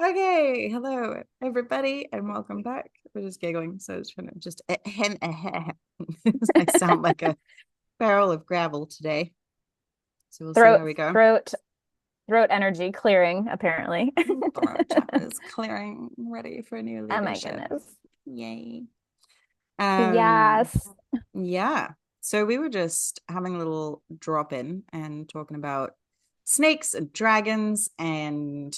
Okay, hello everybody, and welcome back. We're just giggling, so it's trying to just I sound like a barrel of gravel today. So we'll see Throat, how we go. throat, throat energy clearing, apparently. Throat chakra is clearing, ready for new Oh my leadership. goodness. Yay. Um, Yes. yeah. So we were just having a little drop in and talking about snakes and dragons and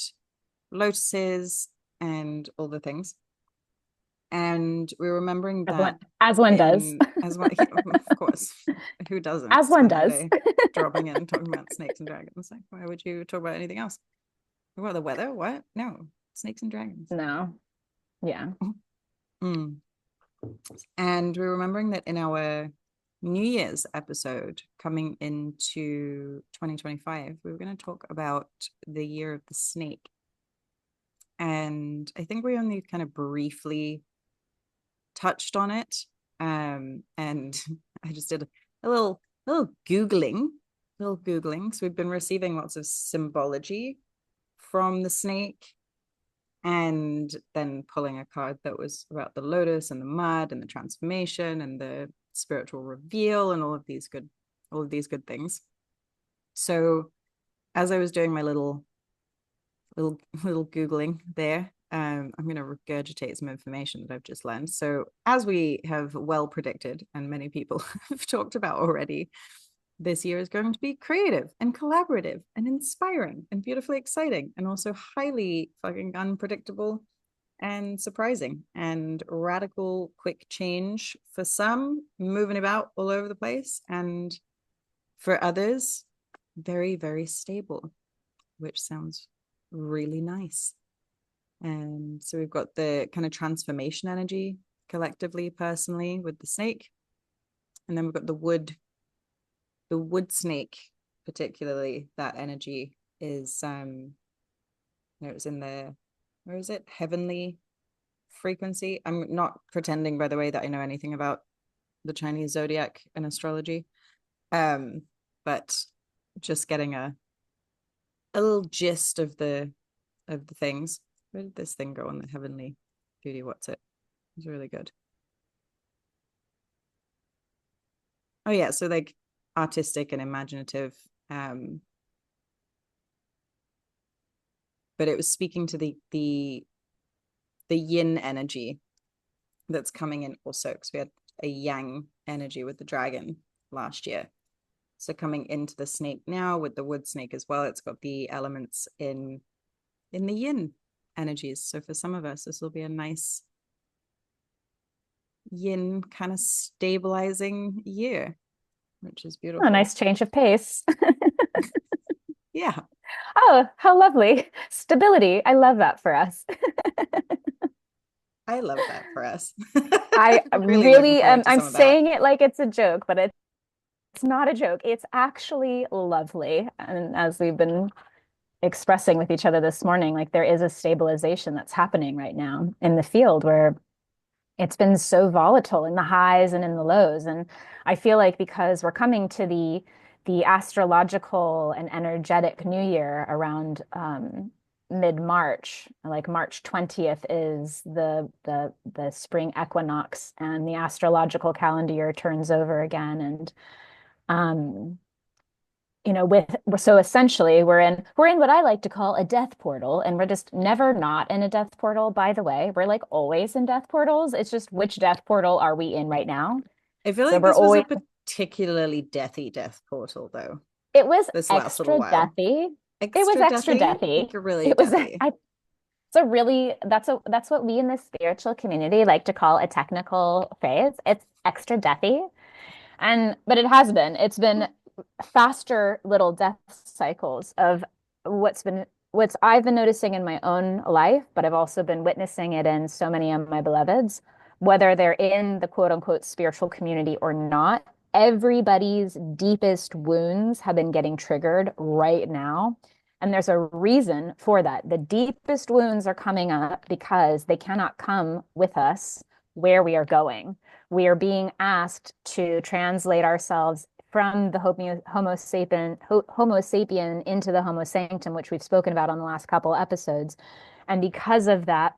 lotuses and all the things. And we're remembering As one, that as one does. in as well, yeah, of course, who doesn't As one spend their does. day dropping in and talking about snakes and dragons? Like, why would you talk about anything else? What, the weather? What? No, snakes and dragons. No. Yeah. Mm. And we're remembering that in our New Year's episode coming into 2025, we were going to talk about the year of the snake. And I think we only kind of briefly touched on it. And I just did a little Googling. So we've been receiving lots of symbology from the snake and then pulling a card that was about the lotus and the mud and the transformation and the spiritual reveal and all of these good things. So as I was doing my little Googling there, I'm going to regurgitate some information that I've just learned. So, as we have well predicted, and many people have talked about already, this year is going to be creative and collaborative and inspiring and beautifully exciting and also highly fucking unpredictable and surprising and radical quick change for some, moving about all over the place, and for others, very, very stable, which sounds really nice. And so we've got the kind of transformation energy collectively, personally, with the snake. And then we've got the wood snake, particularly. That energy is it's in the, where is it? Heavenly frequency. I'm not pretending, by the way, that I know anything about the Chinese zodiac and astrology. But just getting a little gist of the things. Where did this thing go on the heavenly beauty? What's it? It's really good. Oh yeah, so like artistic and imaginative. Um, but it was speaking to the yin energy that's coming in also, because we had a yang energy with the dragon last year. So coming into the snake now with the wood snake as well, it's got the elements in the yin energies. So for some of us, this will be a nice yin kind of stabilizing year, which is A beautiful. nice change of pace. Yeah, Oh, how lovely. Stability. I love that for us. I love that for us. I Really looking really forward to I'm some of that. saying it like it's a joke, but it's not a joke. It's actually lovely. And as we've been expressing with each other this morning, like there is a stabilization that's happening right now in the field where it's been so volatile in the highs and in the lows. And I feel like because we're coming to the astrological and energetic new year around mid-March, like March 20th is the spring equinox and the astrological calendar year turns over again. And um with so essentially we're in what I like to call a death portal, and we're just never not in a death portal, by the way. We're like always in death portals. It's just which death portal are we in right now? I feel So like we're this was a always particularly deathy death portal, though, it was this last little extra while. deathy. It was Extra extra deathy, deathy. like really It was deathy. it's a really that's what we in the spiritual community like to call a technical phrase. It's extra deathy. And but it's been faster little death cycles of what's I've been noticing in my own life, but I've also been witnessing it in so many of my beloveds, whether they're in the quote unquote spiritual community or not. Everybody's deepest wounds have been getting triggered right now. And there's a reason for that. The deepest wounds are coming up because they cannot come with us where we are going. We are being asked to translate ourselves from the Homo sapien into the Homo sanctum, which we've spoken about on the last couple episodes. And because of that,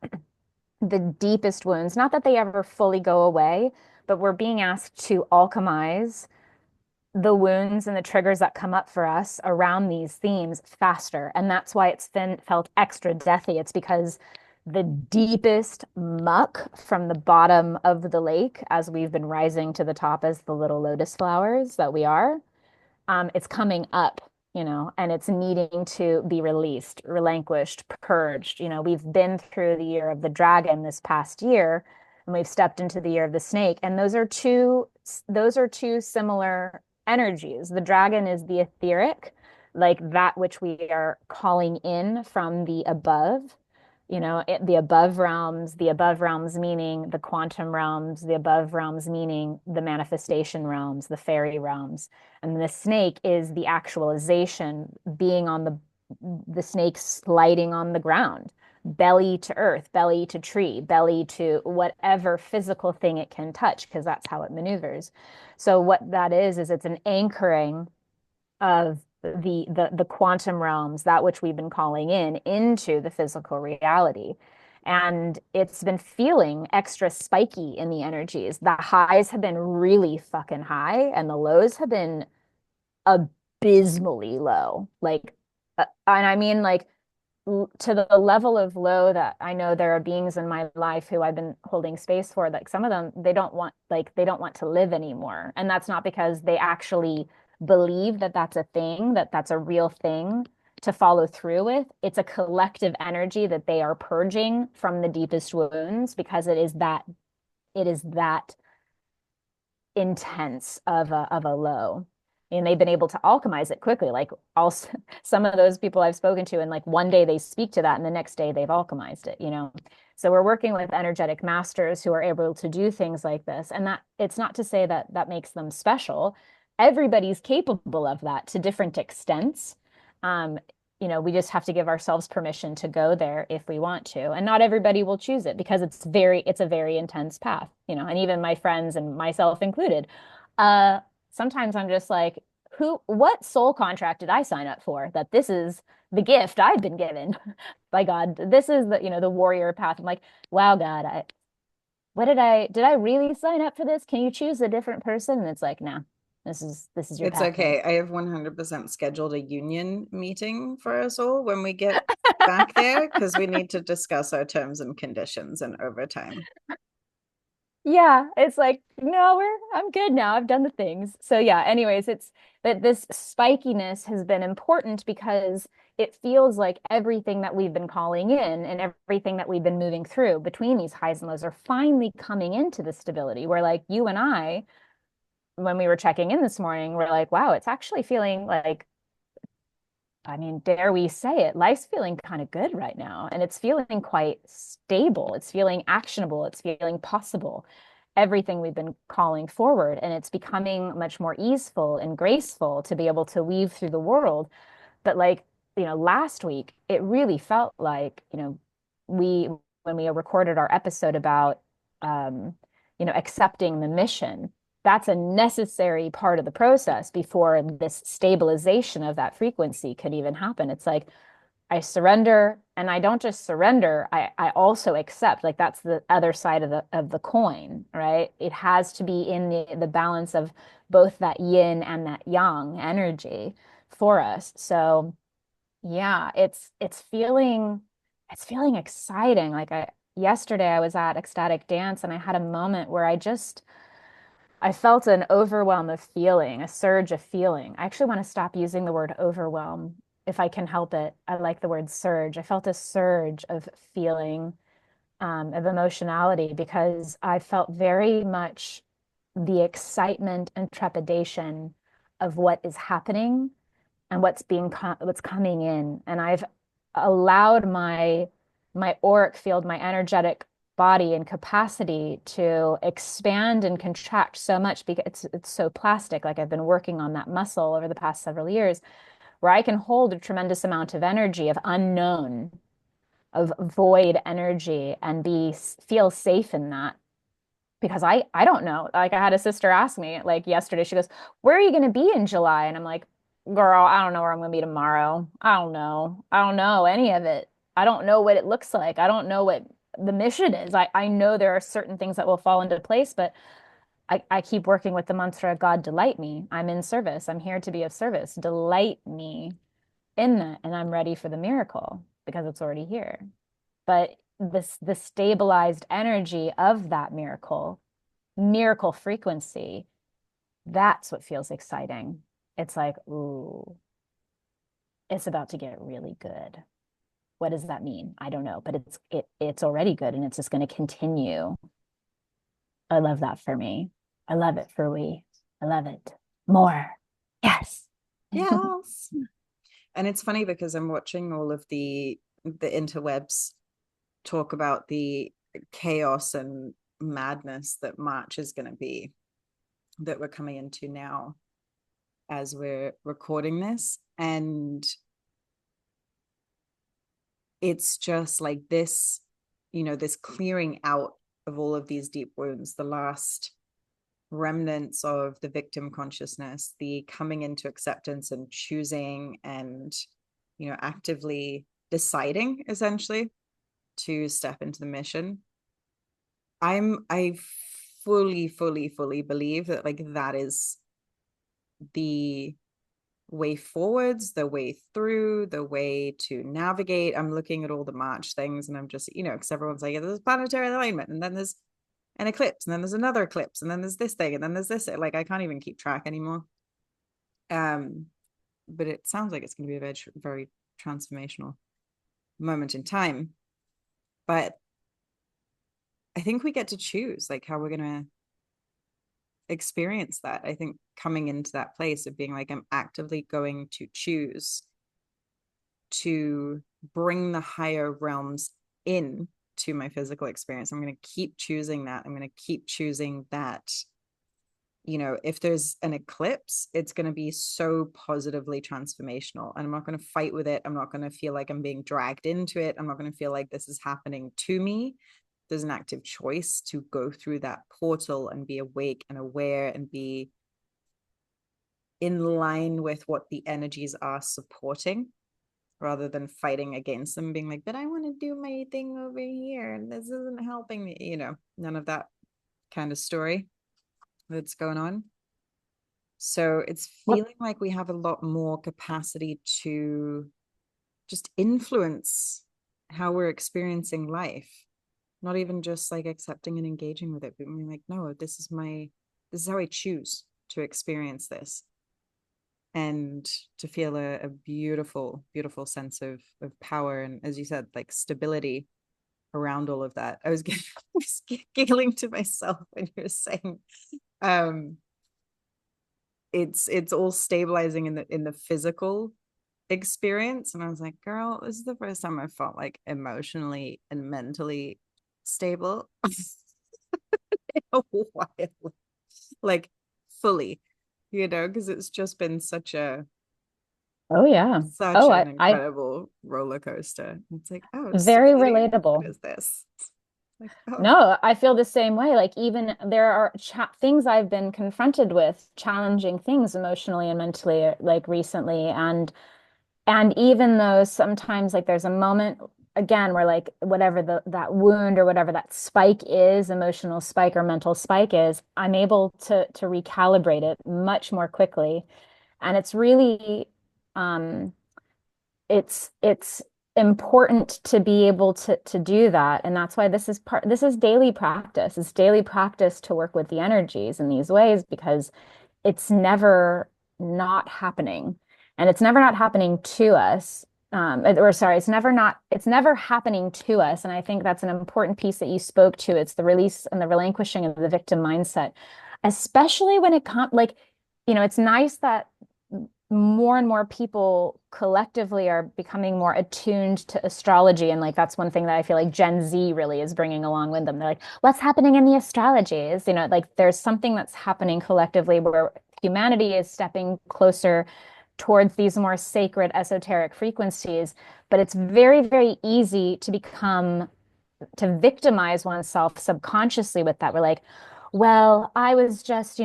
the deepest wounds, not that they ever fully go away, but we're being asked to alchemize the wounds and the triggers that come up for us around these themes faster. And that's why it's been felt extra deathy. It's because the deepest muck from the bottom of the lake, as we've been rising to the top as the little lotus flowers that we are, it's coming up, and it's needing to be released, relinquished, purged. We've been through the year of the dragon this past year, and we've stepped into the year of the snake. And those are two similar energies. The dragon is the etheric, like that which we are calling in from the above. The above realms meaning the quantum realms, the above realms meaning the manifestation realms, the fairy realms. And the snake is the actualization, being on the snake sliding on the ground, belly to earth, belly to tree, belly to whatever physical thing it can touch, because that's how it maneuvers. So what that is it's an anchoring of the quantum realms, that which we've been calling in, into the physical reality. And it's been feeling extra spiky in the energies. The highs have been really fucking high, and the lows have been abysmally low. And I mean, like, to the level of low that I know there are beings in my life who I've been holding space for, like some of them, they don't want to live anymore. And that's not because they actually believe that that's a thing, that that's a real thing to follow through with. It's a collective energy that they are purging from the deepest wounds, because it is that intense of a low. And they've been able to alchemize it quickly. Like, also, some of those people I've spoken to, and like one day they speak to that, and the next day they've alchemized it. So we're working with energetic masters who are able to do things like this. And that, it's not to say that that makes them special. Everybody's capable of that to different extents. We just have to give ourselves permission to go there if we want to. And not everybody will choose it, because it's a very intense path, and even my friends and myself included. Sometimes I'm just like, what soul contract did I sign up for? That this is the gift I've been given by God. This is the warrior path. I'm like, wow, God, did I really sign up for this? Can you choose a different person? And it's like, no, this is your It's path. okay. I have 100% scheduled a union meeting for us all when we get back there, because we need to discuss our terms and conditions and overtime. Yeah, it's like, no, I'm good now. I've done the things. So yeah, anyways, it's that this spikiness has been important, because it feels like everything that we've been calling in and everything that we've been moving through between these highs and lows are finally coming into the stability, where like you and I, when we were checking in this morning, we're like, wow, it's actually feeling like, I mean, dare we say it, life's feeling kind of good right now. And it's feeling quite stable. It's feeling actionable. It's feeling possible. Everything we've been calling forward. And it's becoming much more easeful and graceful to be able to weave through the world. But like, last week, it really felt like, we, when we recorded our episode about, accepting the mission, that's a necessary part of the process before this stabilization of that frequency could even happen. It's like, I surrender, and I don't just surrender, I also accept. Like, that's the other side of the coin, right? It has to be in the balance of both that yin and that yang energy for us. So yeah, it's feeling exciting. Like, yesterday I was at ecstatic dance, and I had a moment where I felt an overwhelm of feeling, a surge of feeling. I actually want to stop using the word overwhelm if I can help it. I like the word surge. I felt a surge of feeling, of emotionality, because I felt very much the excitement and trepidation of what is happening and what's coming in. And I've allowed my auric field, my energetic body and capacity to expand and contract so much, because it's so plastic. Like, I've been working on that muscle over the past several years, where I can hold a tremendous amount of energy, of unknown, of void energy, and feel safe in that. because I don't know. Like I had a sister ask me like yesterday, she goes, "Where are you going to be in July?" And I'm like, "Girl, I don't know where I'm going to be tomorrow. I don't know. I don't know any of it. I don't know what it looks like. I don't know what the mission is. I know there are certain things that will fall into place, but I keep working with the mantra, God, delight me. I'm in service. I'm here to be of service. Delight me in that, and I'm ready for the miracle because it's already here. But the stabilized energy of that miracle frequency, that's what feels exciting. It's like, ooh, it's about to get really good. What does that mean? I don't know, but it's already good and it's just going to continue. I love that for me. I love it for we. I love it more. Yes. Yes. And it's funny because I'm watching all of the interwebs talk about the chaos and madness that March is going to be, that we're coming into now as we're recording this. And it's just like this, this clearing out of all of these deep wounds, the last remnants of the victim consciousness, the coming into acceptance and choosing and, actively deciding essentially to step into the mission. I fully believe that like that is the way forwards, the way through, the way to navigate. I'm looking at all the March things and I'm just, because everyone's like, there's planetary alignment and then there's an eclipse and then there's another eclipse and then there's this thing and then there's this. Like, I can't even keep track anymore. But it sounds like it's going to be a very, very transformational moment in time. But I think we get to choose like how we're going to experience that. I think coming into that place of being like, I'm actively going to choose to bring the higher realms in to my physical experience. I'm going to keep choosing that. I'm going to keep choosing that. If there's an eclipse, it's going to be so positively transformational. And I'm not going to fight with it. I'm not going to feel like I'm being dragged into it. I'm not going to feel like this is happening to me. There's an active choice to go through that portal and be awake and aware and be in line with what the energies are supporting rather than fighting against them, being like, but I want to do my thing over here and this isn't helping me, none of that kind of story that's going on. So it's feeling like we have a lot more capacity to just influence how we're experiencing life, not even just like accepting and engaging with it, but being like, no, this is how I choose to experience this. And to feel a beautiful, beautiful sense of power. And as you said, like stability around all of that. I was giggling to myself when you were saying it's all stabilizing in the physical experience. And I was like, girl, this is the first time I felt like emotionally and mentally stable in a while. Like fully, because it's just been such an incredible roller coaster. It's like, oh, very stability. What relatable. is this? Like, oh. No, I feel the same way. Like even there are things I've been confronted with, challenging things emotionally and mentally, like recently, and even though sometimes like there's a moment again where like whatever that wound or whatever that spike is, emotional spike or mental spike is, I'm able to recalibrate it much more quickly, and it's really it's important to be able to do that. And that's why this is daily practice. It's daily practice to work with the energies in these ways because it's never not happening. And it's never not happening to us. Or sorry, it's never happening to us. And I think that's an important piece that you spoke to. It's the release and the relinquishing of the victim mindset, especially when it comes like, it's nice that more and more people collectively are becoming more attuned to astrology. And like, that's one thing that I feel like Gen Z really is bringing along with them. They're like, what's happening in the astrologies? Like there's something that's happening collectively where humanity is stepping closer towards these more sacred esoteric frequencies. But it's very, very easy to victimize oneself subconsciously with that. We're like, well, I was just,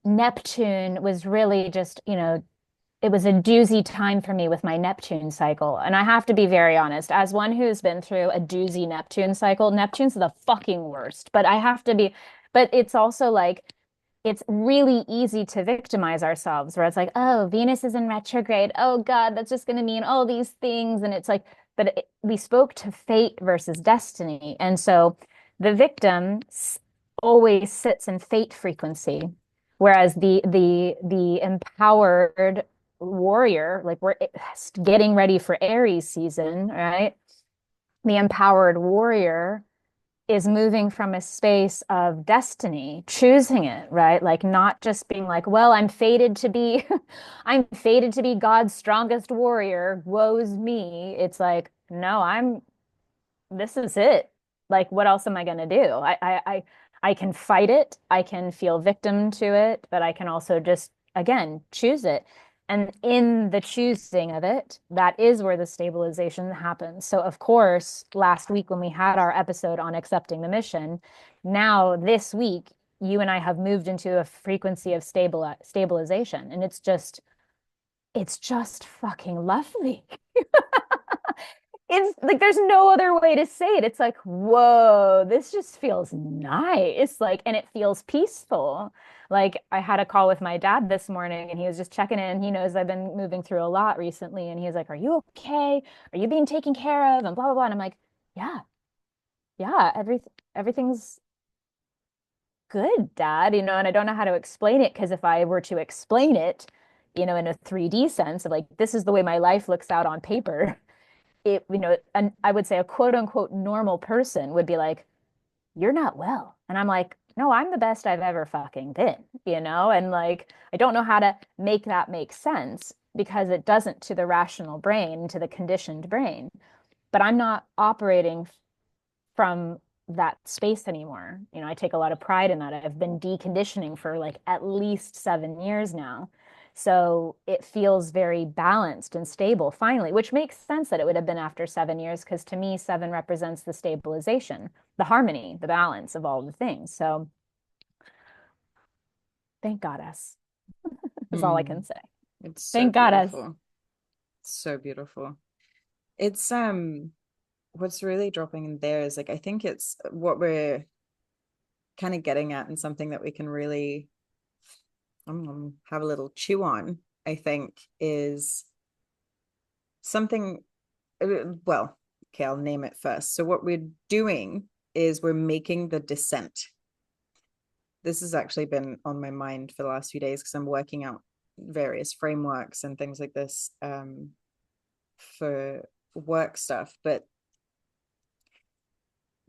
Neptune was really just, it was a doozy time for me with my Neptune cycle. And I have to be very honest, as one who's been through a doozy Neptune cycle, Neptune's the fucking worst. But I have to be, but it's also like, it's really easy to victimize ourselves, where it's like, oh, Venus is in retrograde. Oh God, that's just going to mean all these things. And it's like, but we spoke to fate versus destiny. And so the victim always sits in fate frequency, whereas the empowered warrior, like we're getting ready for Aries season, right? The empowered warrior is moving from a space of destiny, choosing it, right? Like not just being like, well, I'm fated to be, I'm fated to be God's strongest warrior. Woe's me. It's like, no, this is it. Like, what else am I going to do? I can fight it. I can feel victim to it, but I can also just, again, choose it. And in the choosing of it, that is where the stabilization happens. So, of course, last week when we had our episode on accepting the mission, now this week, you and I have moved into a frequency of stabilization. And it's just fucking lovely. It's like there's no other way to say it. It's like, whoa, this just feels nice. Like, and it feels peaceful. Like, I had a call with my dad this morning and he was just checking in. He knows I've been moving through a lot recently. And he's like, are you okay? Are you being taken care of? And blah, blah, blah. And I'm like, yeah, yeah, everything's good, Dad. And I don't know how to explain it because if I were to explain it, in a 3D sense of like, this is the way my life looks out on paper. And I would say a quote unquote normal person would be like, you're not well. And I'm like, no, I'm the best I've ever fucking been. And like, I don't know how to make that make sense because it doesn't to the rational brain, to the conditioned brain. But I'm not operating from that space anymore. I take a lot of pride in that. I've been deconditioning for like at least 7 years now. So it feels very balanced and stable finally, which makes sense that it would have been after 7 years, because to me, seven represents the stabilization, the harmony, the balance of all the things. So thank goddess, is all I Hmm. can say. It's so Thank goddess. beautiful. So beautiful. It's what's really dropping in there is like I think it's what we're kind of getting at and something that we can really have a little chew on, I think, is something well, okay, I'll name it first. So what we're doing is we're making the descent. This has actually been on my mind for the last few days because I'm working out various frameworks and things like this for work stuff. But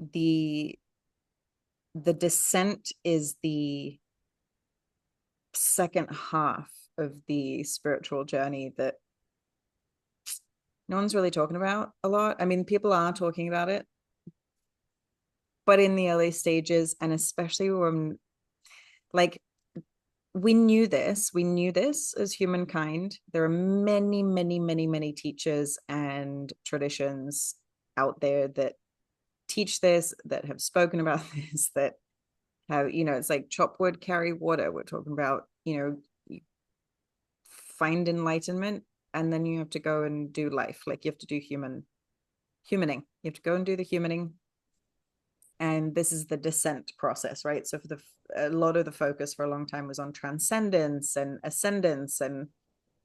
the the descent is the second half of the spiritual journey that no one's really talking about a lot. I mean, people are talking about it, but in the early stages, and especially when, like, we knew this as humankind. There are many, many, many, many teachers and traditions out there that teach this, that have spoken about this, that have, it's like chop wood, carry water. We're talking about, find enlightenment, and then you have to go and do life. Like you have to do humaning. You have to go and do the humaning. And this is the descent process, right? So for a lot of the focus for a long time was on transcendence and ascendance and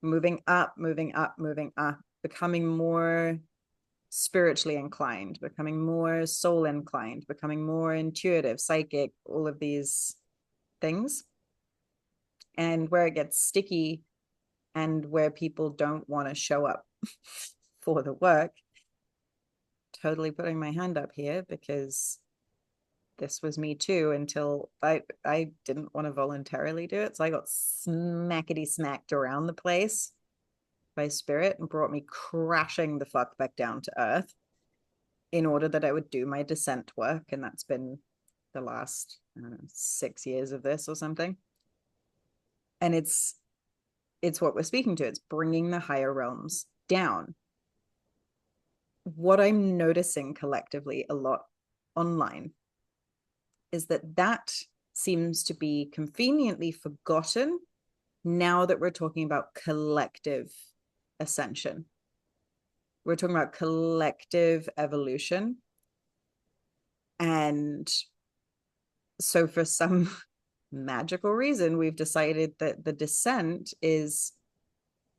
moving up, moving up, moving up, becoming more spiritually inclined, becoming more soul inclined, becoming more intuitive, psychic, all of these things. And where it gets sticky and where people don't want to show up for the work, totally putting my hand up here because this was me too until I didn't want to voluntarily do it. So I got smackety smacked around the place by spirit and brought me crashing the fuck back down to earth in order that I would do my descent work. And that's been the last 6 years of this or something. And it's what we're speaking to. It's bringing the higher realms down. What I'm noticing collectively a lot online is that that seems to be conveniently forgotten now that we're talking about collective ascension. We're talking about collective evolution. And so for some magical reason, we've decided that the descent is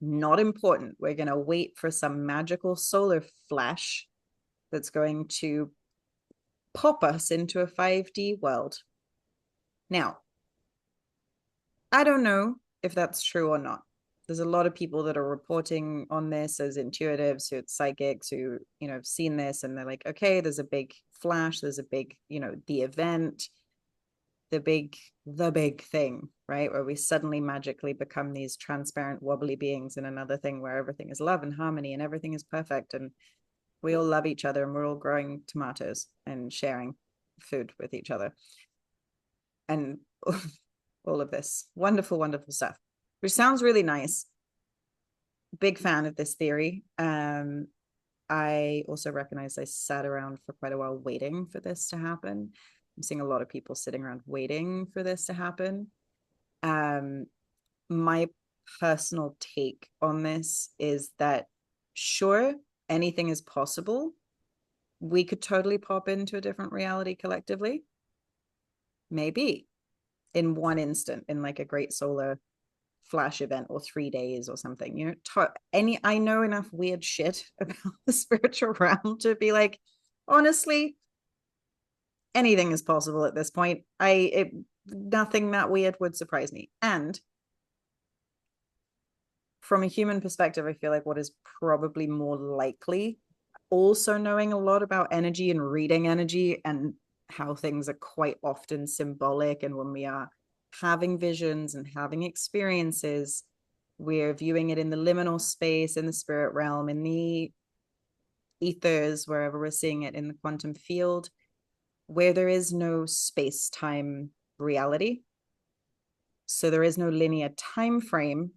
not important. We're going to wait for some magical solar flash that's going to pop us into a 5D world. Now, I don't know if that's true or not. There's a lot of people that are reporting on this as intuitives, who it's psychics, who, you know, have seen this and they're like, okay, there's a big flash, there's a big, you know, the event, the big thing, right? Where we suddenly magically become these transparent, wobbly beings in another thing where everything is love and harmony and everything is perfect and we all love each other and we're all growing tomatoes and sharing food with each other. And all of this wonderful, wonderful stuff, which sounds really nice. Big fan of this theory. I also recognize I sat around for quite a while waiting for this to happen. I'm seeing a lot of people sitting around waiting for this to happen. My personal take on this is that, sure, anything is possible. We could totally pop into a different reality collectively. Maybe in one instant, in like a great solar flash event or 3 days or something, you know. I know enough weird shit about the spiritual realm to be like, honestly, anything is possible at this point. Nothing that weird would surprise me. And from a human perspective, I feel like what is probably more likely, also knowing a lot about energy and reading energy and how things are quite often symbolic, and when we are having visions and having experiences, we're viewing it in the liminal space, in the spirit realm, in the ethers, wherever we're seeing it, in the quantum field, where there is no space-time reality. So there is no linear time frame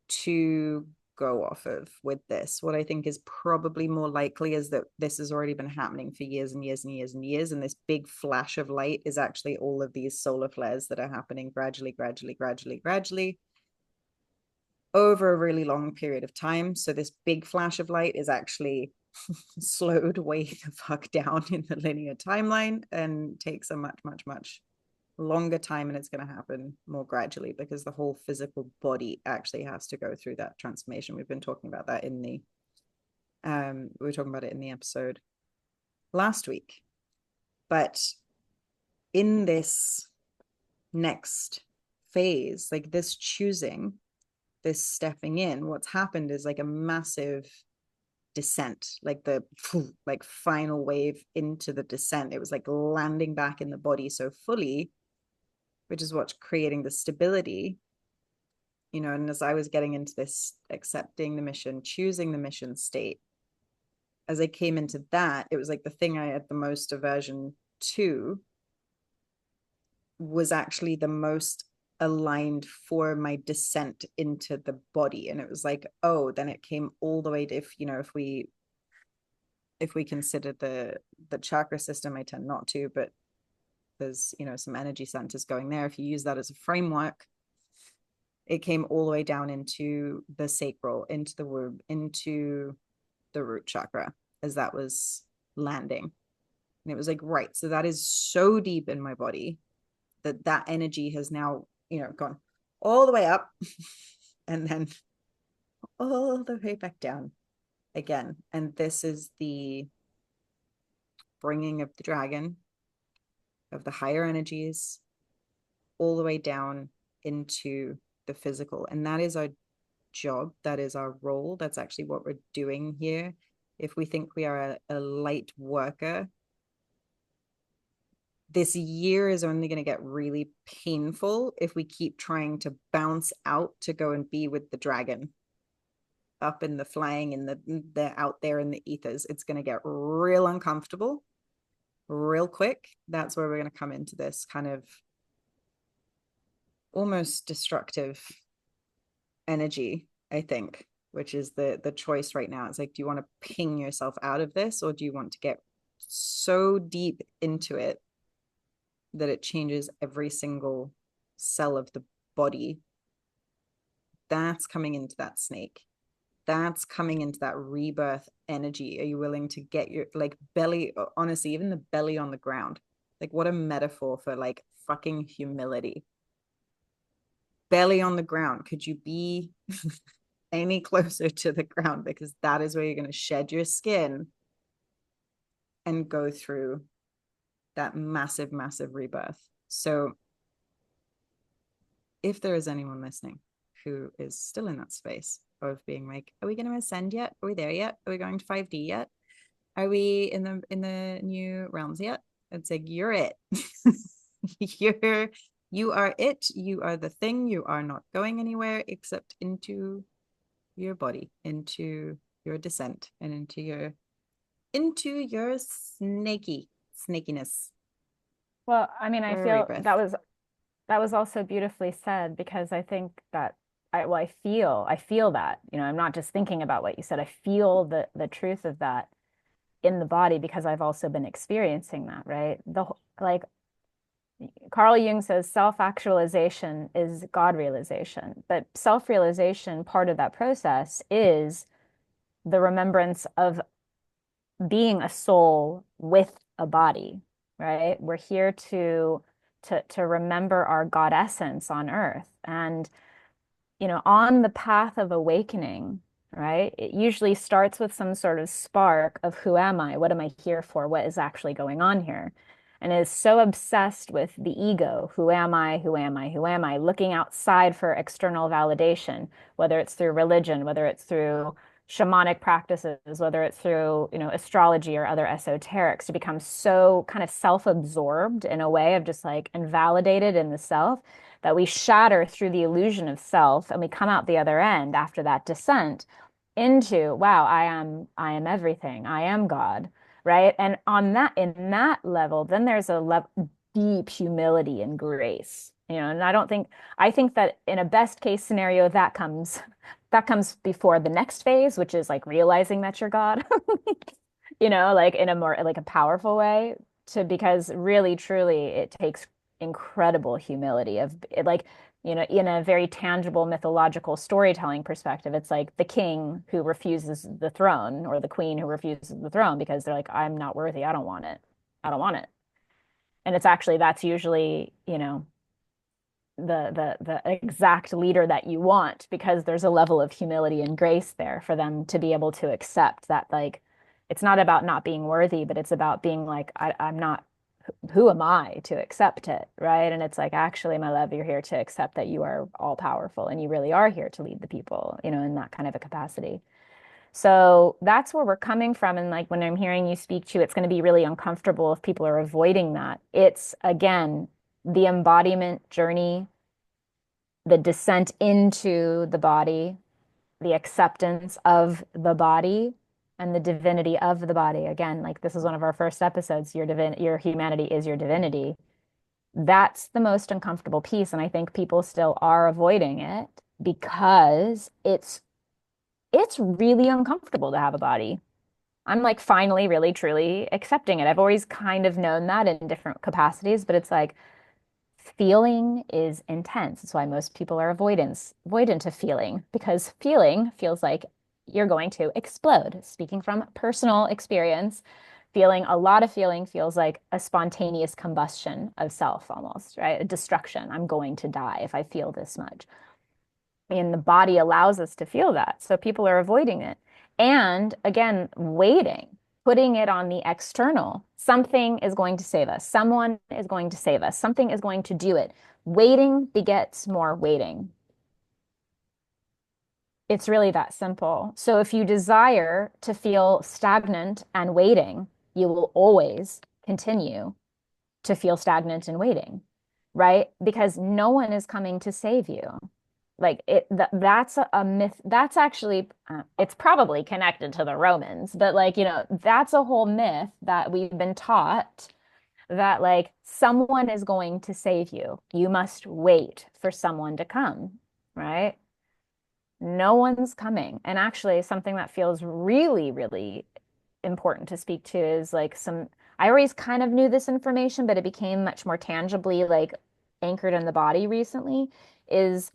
to go off of with this. What I think is probably more likely is that this has already been happening for years and years and years and years, and this big flash of light is actually all of these solar flares that are happening gradually over a really long period of time. So this big flash of light is actually slowed way the fuck down in the linear timeline and takes a much longer time, and it's going to happen more gradually because the whole physical body actually has to go through that transformation. We've been talking about that in the we were talking about it in the episode last week. But in this next phase, like this choosing, this stepping in, what's happened is like a massive descent, like the like final wave into the descent. It was like landing back in the body so fully, which is what's creating the stability, you know. And as I was getting into this accepting the mission, choosing the mission state, as I came into that, it was like the thing I had the most aversion to was actually the most aligned for my descent into the body. And it was like, oh, then it came all the way to, if you know, if we consider the chakra system, I tend not to, but there's, you know, some energy centers going there. If you use that as a framework, it came all the way down into the sacral, into the womb, into the root chakra as that was landing. And it was like, right, so that is so deep in my body that that energy has now, you know, gone all the way up and then all the way back down again. And this is the bringing of the dragon, of the higher energies, all the way down into the physical. And that is our job. That is our role. That's actually what we're doing here. If we think we are a light worker, this year is only going to get really painful if we keep trying to bounce out to go and be with the dragon up in the flying in the out there in the ethers. It's going to get real uncomfortable real quick. That's where we're going to come into this kind of almost destructive energy, I think, which is the choice right now. It's like, do you want to ping yourself out of this, or do you want to get so deep into it that it changes every single cell of the body, that's coming into that snake. That's coming into that rebirth energy. Are you willing to get your like belly, honestly, even the belly on the ground? Like, what a metaphor for like fucking humility. Belly on the ground. Could you be any closer to the ground? Because that is where you're going to shed your skin and go through that massive, massive rebirth. So if there is anyone listening who is still in that space of being like, are we going to ascend yet? Are we there yet? Are we going to 5D yet? Are we in the new realms yet? It's like, you're it. You are it. You are the thing. You are not going anywhere except into your body, into your descent, and into your snakiness. Well, I mean, I feel rebirth. that was also beautifully said, because I think that I feel that, you know, I'm not just thinking about what you said. I feel the truth of that in the body, because I've also been experiencing that, right? Like Carl Jung says, self-actualization is God realization, but self-realization, part of that process is the remembrance of being a soul with a body, right? We're here to remember our God essence on earth. And, you know, on the path of awakening, right? It usually starts with some sort of spark of who am I? What am I here for? What is actually going on here? And is so obsessed with the ego. Who am I? Who am I? Who am I? Looking outside for external validation, whether it's through religion, whether it's through shamanic practices, whether it's through, you know, astrology or other esoterics, to become so kind of self-absorbed in a way of just like invalidated in the self, that we shatter through the illusion of self, and we come out the other end after that descent into, wow, I am everything. I am God, right? And on that, in that level, then there's a deep humility and grace, you know. And I think that in a best case scenario, that comes before the next phase, which is like realizing that you're God, you know, like in a more like a powerful way, to because really truly it takes incredible humility of it, like, you know, in a very tangible mythological storytelling perspective. It's like the king who refuses the throne, or the queen who refuses the throne, because they're like, I'm not worthy, I don't want it, I don't want it. And it's actually, that's usually, you know, the exact leader that you want, because there's a level of humility and grace there for them to be able to accept that, like, it's not about not being worthy, but it's about being like, I'm not, who am I to accept it, right? And it's like, actually, my love, you're here to accept that you are all powerful, and you really are here to lead the people, you know, in that kind of a capacity. So that's where we're coming from. And like when I'm hearing you speak to, it's going to be really uncomfortable if people are avoiding that. It's again, the embodiment journey, the descent into the body, the acceptance of the body, and the divinity of the body. Again, like this is one of our first episodes, your humanity is your divinity. That's the most uncomfortable piece. And I think people still are avoiding it because it's really uncomfortable to have a body. I'm like finally really truly accepting it. I've always kind of known that in different capacities, but it's like feeling is intense. That's why most people are avoidant of feeling, because feeling feels like you're going to explode. Speaking from personal experience, a lot of feeling feels like a spontaneous combustion of self almost, right? A destruction. I'm going to die if I feel this much. And the body allows us to feel that. So people are avoiding it. And again, waiting, putting it on the external. Something is going to save us. Someone is going to save us. Something is going to do it. Waiting begets more waiting. It's really that simple. So if you desire to feel stagnant and waiting, you will always continue to feel stagnant and waiting, right? Because no one is coming to save you. Like that's a myth. That's actually, it's probably connected to the Romans, but like, you know, that's a whole myth that we've been taught, that like someone is going to save you. You must wait for someone to come, right? No one's coming. And actually, something that feels really, really important to speak to is like I always kind of knew this information, but it became much more tangibly like anchored in the body recently, is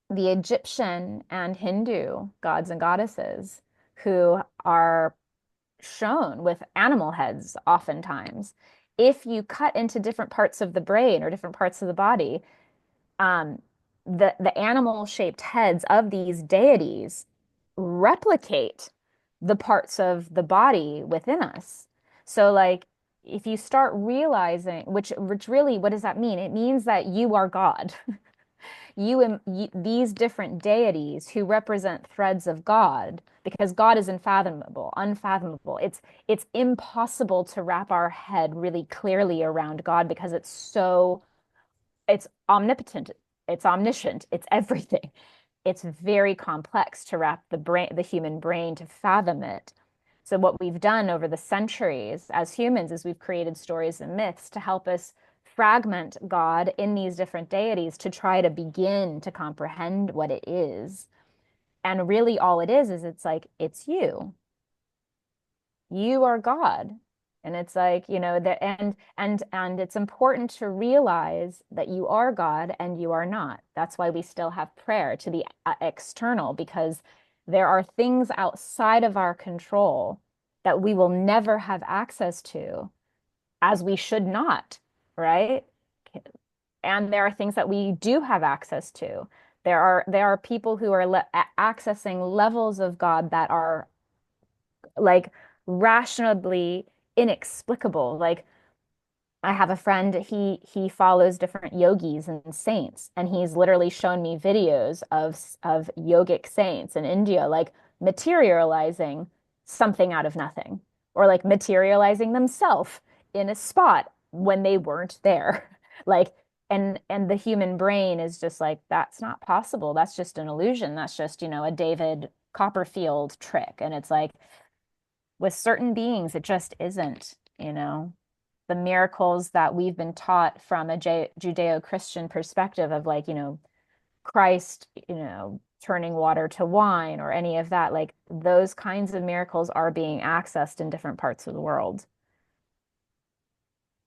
the Egyptian and Hindu gods and goddesses who are shown with animal heads oftentimes. If you cut into different parts of the brain or different parts of the body, um, the animal shaped heads of these deities replicate the parts of the body within us. So like if you start realizing, which really, what does that mean? It means that you are God. These different deities who represent threads of God, because God is unfathomable. It's impossible to wrap our head really clearly around God because it's omnipotent, it's omniscient, it's everything. It's very complex to wrap the human brain to fathom it. So what we've done over the centuries as humans is we've created stories and myths to help us fragment God in these different deities to try to begin to comprehend what it is. And really all it is it's like, it's you. You are God. And it's like, that and it's important to realize that you are God and you are not. That's why we still have prayer to the external, because there are things outside of our control that we will never have access to, as we should not, right? And there are things that we do have access to. There are people who are accessing levels of God that are like rationally inexplicable. Like I have a friend, he follows different yogis and saints, and he's literally shown me videos of yogic saints in India, like materializing something out of nothing, or like materializing themselves in a spot when they weren't there. Like, and the human brain is just like, that's not possible. That's just an illusion. That's just, a David Copperfield trick. And it's like, with certain beings, it just isn't. The miracles that we've been taught from a Judeo-Christian perspective of like, Christ, turning water to wine or any of that, like those kinds of miracles are being accessed in different parts of the world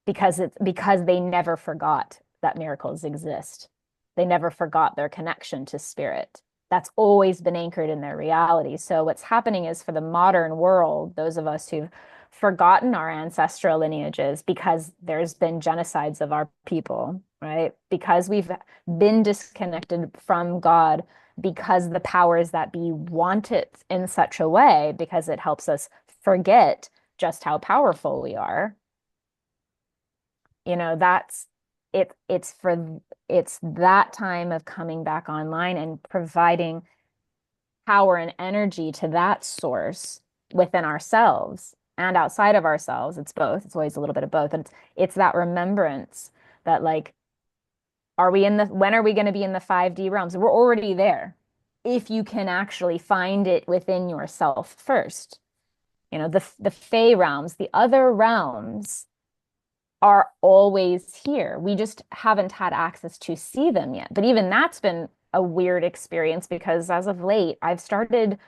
because they never forgot that miracles exist. They never forgot their connection to spirit. That's always been anchored in their reality. So what's happening is, for the modern world, those of us who've forgotten our ancestral lineages because there's been genocides of our people, right? Because we've been disconnected from God, because the powers that be want it in such a way, because it helps us forget just how powerful we are. That's it. It's that time of coming back online and providing power and energy to that source within ourselves and outside of ourselves. It's both. It's always a little bit of both. And it's that remembrance that, like, when are we going to be in the 5D realms? We're already there. If you can actually find it within yourself first. The Fey realms, the other realms are always here. We just haven't had access to see them yet. But even that's been a weird experience, because as of late, I've started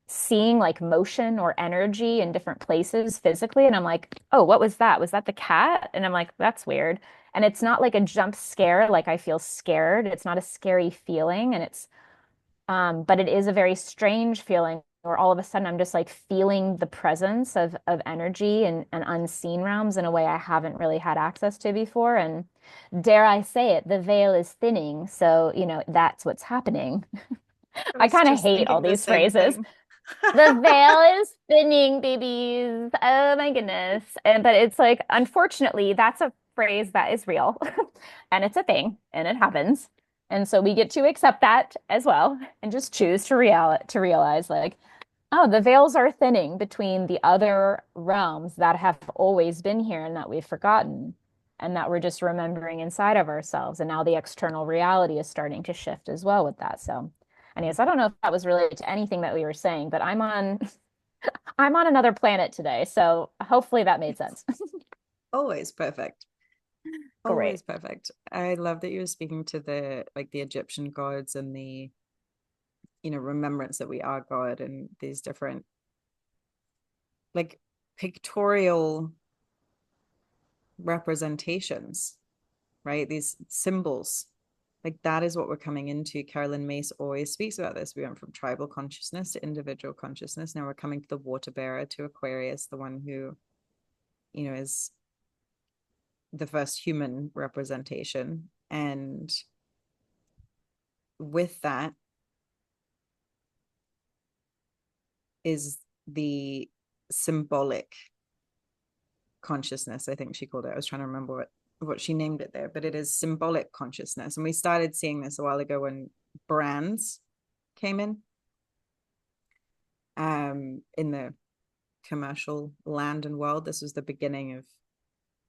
seeing like motion or energy in different places physically. And I'm like, oh, what was that? Was that the cat? And I'm like, that's weird. And it's not like a jump scare, like I feel scared. It's not a scary feeling. But it is a very strange feeling where all of a sudden I'm just like feeling the presence of energy and unseen realms in a way I haven't really had access to before. And dare I say it, the veil is thinning. So, that's what's happening. I I was kind of just hate all thinking the these same phrases. thing. The veil is thinning, babies. Oh my goodness. But it's like, unfortunately, that's a phrase that is real and it's a thing and it happens. And so we get to accept that as well and just choose to realize like, oh, the veils are thinning between the other realms that have always been here and that we've forgotten and that we're just remembering inside of ourselves. And now the external reality is starting to shift as well with that. So anyways, I don't know if that was related to anything that we were saying, but I'm on another planet today, so hopefully that made sense. Always perfect. Great. Always perfect. I love that you were speaking to the Egyptian gods and the remembrance that we are God, and these different like pictorial representations, right? These symbols. Like that is what we're coming into. Carolyn Mace always speaks about this. We went from tribal consciousness to individual consciousness. Now we're coming to the water bearer, to Aquarius, the one who, is the first human representation. And with that is the symbolic consciousness, I think she called it. I was trying to remember what she named it there, but it is symbolic consciousness. And we started seeing this a while ago when brands came in the commercial land and world. This was the beginning of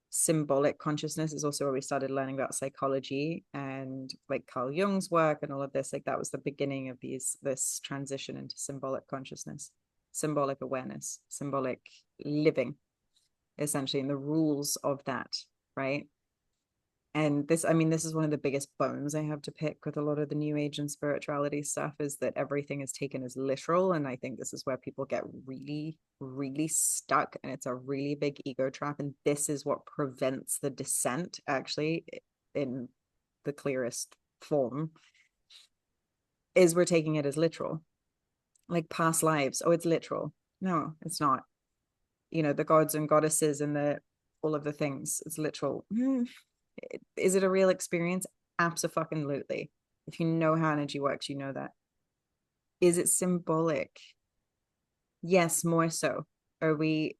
symbolic consciousness. Is also where we started learning about psychology and like Carl Jung's work and all of this. Like that was the beginning of this transition into symbolic consciousness, symbolic awareness, symbolic living, essentially, and the rules of that, right? And this, I mean, this is one of the biggest bones I have to pick with a lot of the new age and spirituality stuff, is that everything is taken as literal. And I think this is where people get really, really stuck, and it's a really big ego trap. And this is what prevents the descent, actually, in the clearest form, is we're taking it as literal. Like past lives, oh, it's literal. No, it's not. The gods and goddesses and all of the things, it's literal. Is it a real experience? Absolutely. If you know how energy works, you know that. Is it symbolic? Yes, more so. Are we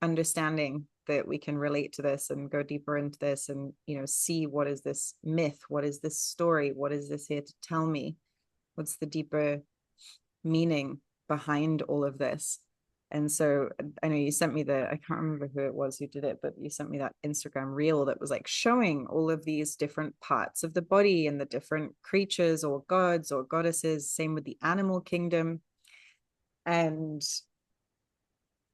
understanding that we can relate to this and go deeper into this and, see what is this myth? What is this story? What is this here to tell me? What's the deeper meaning behind all of this? And so I know you sent me I can't remember who it was who did it, but you sent me that Instagram reel that was like showing all of these different parts of the body and the different creatures or gods or goddesses. Same with the animal kingdom. And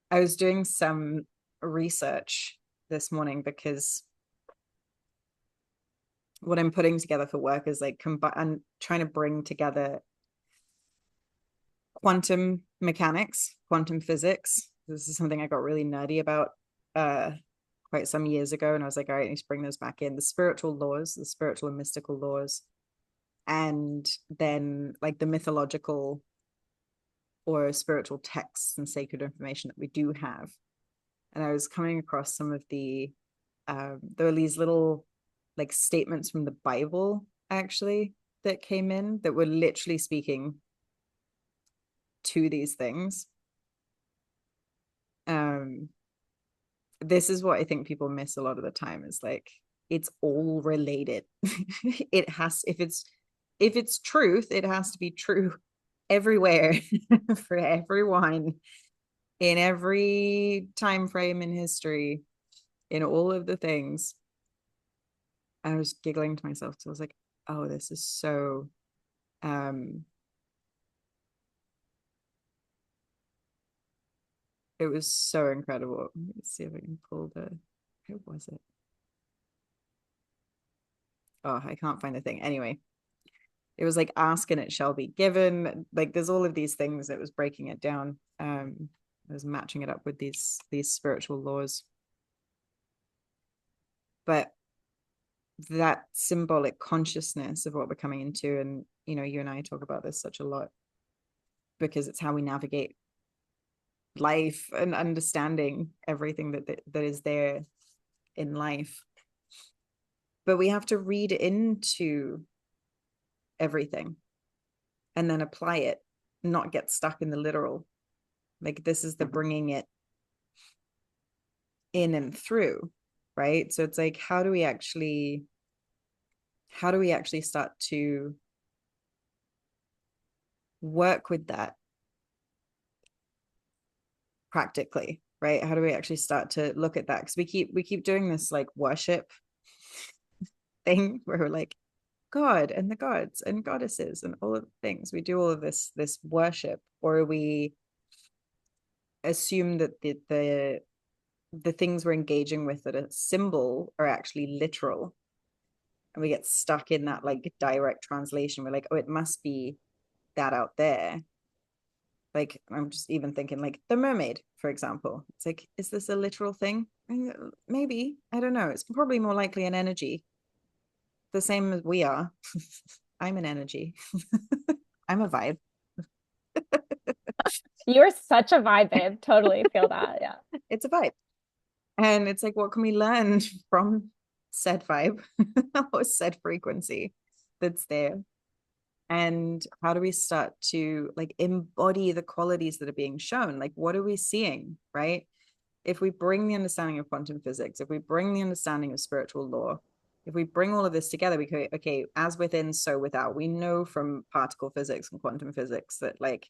I was doing some research this morning because what I'm putting together for work is like I'm trying to bring together quantum mechanics, quantum physics. This is something I got really nerdy about quite some years ago. And I was like, all right, I need to bring those back in. The spiritual laws, the spiritual and mystical laws, and then like the mythological or spiritual texts and sacred information that we do have. And I was coming across some of there were these little like statements from the Bible, actually, that came in that were literally speaking to these things. This is what I think people miss a lot of the time, is like it's all related. It has, if it's truth, it has to be true everywhere for everyone in every time frame in history, in all of the things. I was giggling to myself because I was like, oh, this is so it was so incredible. Let's see if I can pull who was it? Oh, I can't find the thing. Anyway, it was like ask and it shall be given. Like there's all of these things that was breaking it down. I was matching it up with these spiritual laws. But that symbolic consciousness of what we're coming into, and you and I talk about this such a lot because it's how we navigate life and understanding everything that is there in life. But we have to read into everything and then apply it, not get stuck in the literal. Like this is the bringing it in and through, right? So it's like, how do we actually start to work with that practically, right? How do we actually start to look at that? Because we keep doing this like worship thing where we're like God and the gods and goddesses and all of the things. We do all of this worship, or we assume that the things we're engaging with that are symbol are actually literal, and we get stuck in that like direct translation. We're like, oh, it must be that out there. Like, I'm just even thinking like the mermaid, for example. It's like, is this a literal thing? Maybe, I don't know. It's probably more likely an energy, the same as we are. I'm an energy. I'm a vibe. You're such a vibe, babe. Totally feel that. Yeah. It's a vibe. And it's like, what can we learn from said vibe or said frequency that's there? And how do we start to like embody the qualities that are being shown? Like, what are we seeing, right? If we bring the understanding of quantum physics, if we bring the understanding of spiritual law, if we bring all of this together, we go, okay, as within, so without. We know from particle physics and quantum physics that like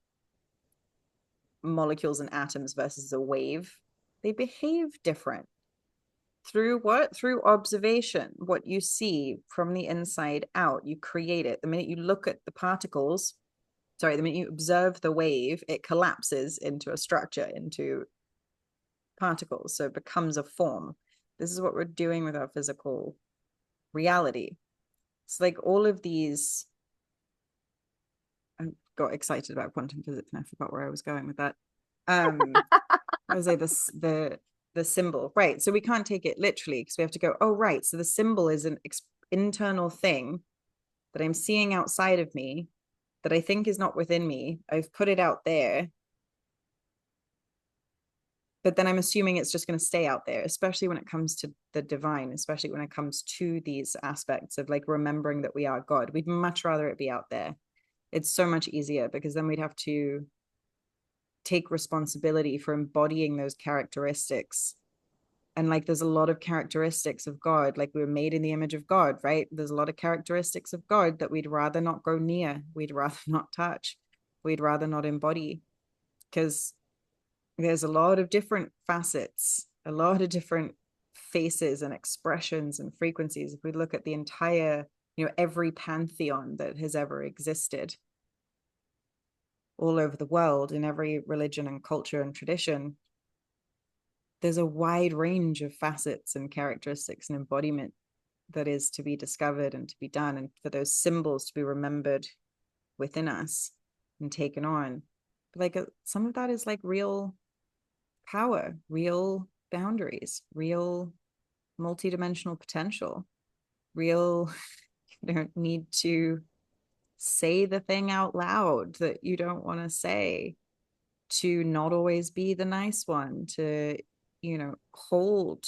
molecules and atoms versus a wave, they behave different. Through what? Through observation. What you see from the inside out, you create it. The minute you look at the particles, sorry, the minute you observe the wave, it collapses into a structure, into particles. So it becomes a form. This is what we're doing with our physical reality. It's like all of these. I got excited about quantum physics and I forgot where I was going with that. I was like the symbol, right? So we can't take it literally because we have to go, oh, right. So the symbol is an internal thing that I'm seeing outside of me that I think is not within me. I've put it out there, but then I'm assuming it's just going to stay out there, especially when it comes to the divine, especially when it comes to these aspects of like remembering that we are God. We'd much rather it be out there. It's so much easier because then we'd have to take responsibility for embodying those characteristics. And like there's a lot of characteristics of God, like we were made in the image of God, right? There's a lot of characteristics of God that we'd rather not go near, we'd rather not touch, we'd rather not embody, because there's a lot of different facets, a lot of different faces and expressions and frequencies. If we look at the entire, every pantheon that has ever existed all over the world in every religion and culture and tradition, there's a wide range of facets and characteristics and embodiment that is to be discovered and to be done, and for those symbols to be remembered within us and taken on. But like some of that is like real power, real boundaries, real multidimensional potential, real you don't need to say the thing out loud that you don't want to say, to not always be the nice one, to hold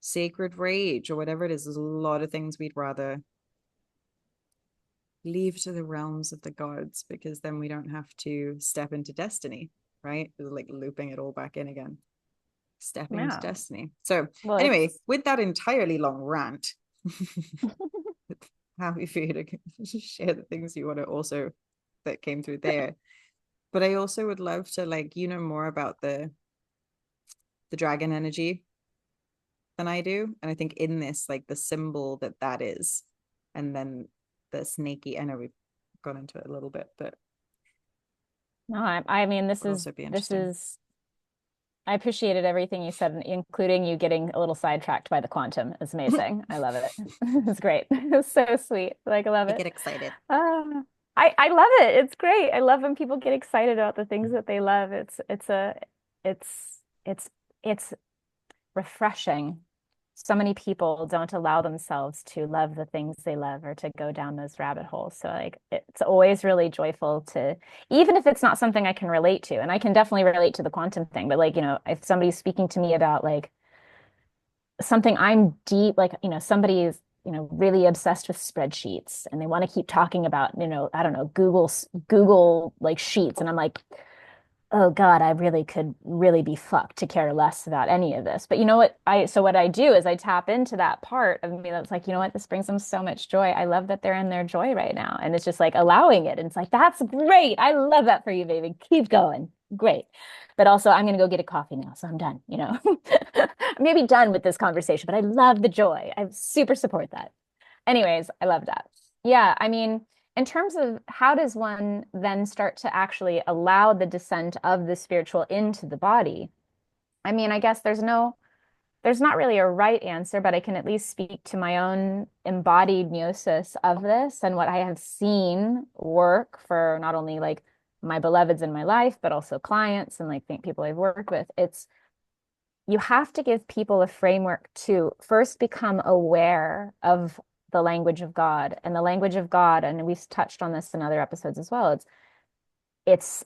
sacred rage or whatever it is. There's a lot of things we'd rather leave to the realms of the gods, because then we don't have to step into destiny, right? It's like looping it all back in again, stepping into destiny. So well, anyway, with that entirely long rant, happy for you to share the things you want to also that came through there. But I also would love to more about the dragon energy than I do. And I think in this, like the symbol that is, and then the snaky, I know we've gone into it a little bit, but no, I mean, this is I appreciated everything you said, including you getting a little sidetracked by the quantum. It's amazing. I love it. It's great. It's so sweet. Like, I love it. I get excited. I love it. It's great. I love when people get excited about the things that they love. It's refreshing. So many people don't allow themselves to love the things they love or to go down those rabbit holes. So like it's always really joyful to, even if it's not something I can relate to, and I can definitely relate to the quantum thing, but like, if somebody's speaking to me about like something I'm deep, like, somebody is, really obsessed with spreadsheets and they want to keep talking about, I don't know, Google like sheets. And I'm like, oh God, I really could really be fucked to care less about any of this. But you know what? So what I do is I tap into that part of me that's like, you know what? This brings them so much joy. I love that they're in their joy right now. And it's just like allowing it. And it's like, that's great. I love that for you, baby. Keep going. Great. But also I'm going to go get a coffee now. So I'm done, I'm maybe done with this conversation, but I love the joy. I super support that. Anyways, I love that. Yeah. I mean, in terms of how does one then start to actually allow the descent of the spiritual into the body? I mean, I guess there's not really a right answer, but I can at least speak to my own embodied gnosis of this and what I have seen work for not only like my beloveds in my life, but also clients and like think people I've worked with, it's you have to give people a framework to first become aware of the language of God. And the language of God, and we've touched on this in other episodes as well, it's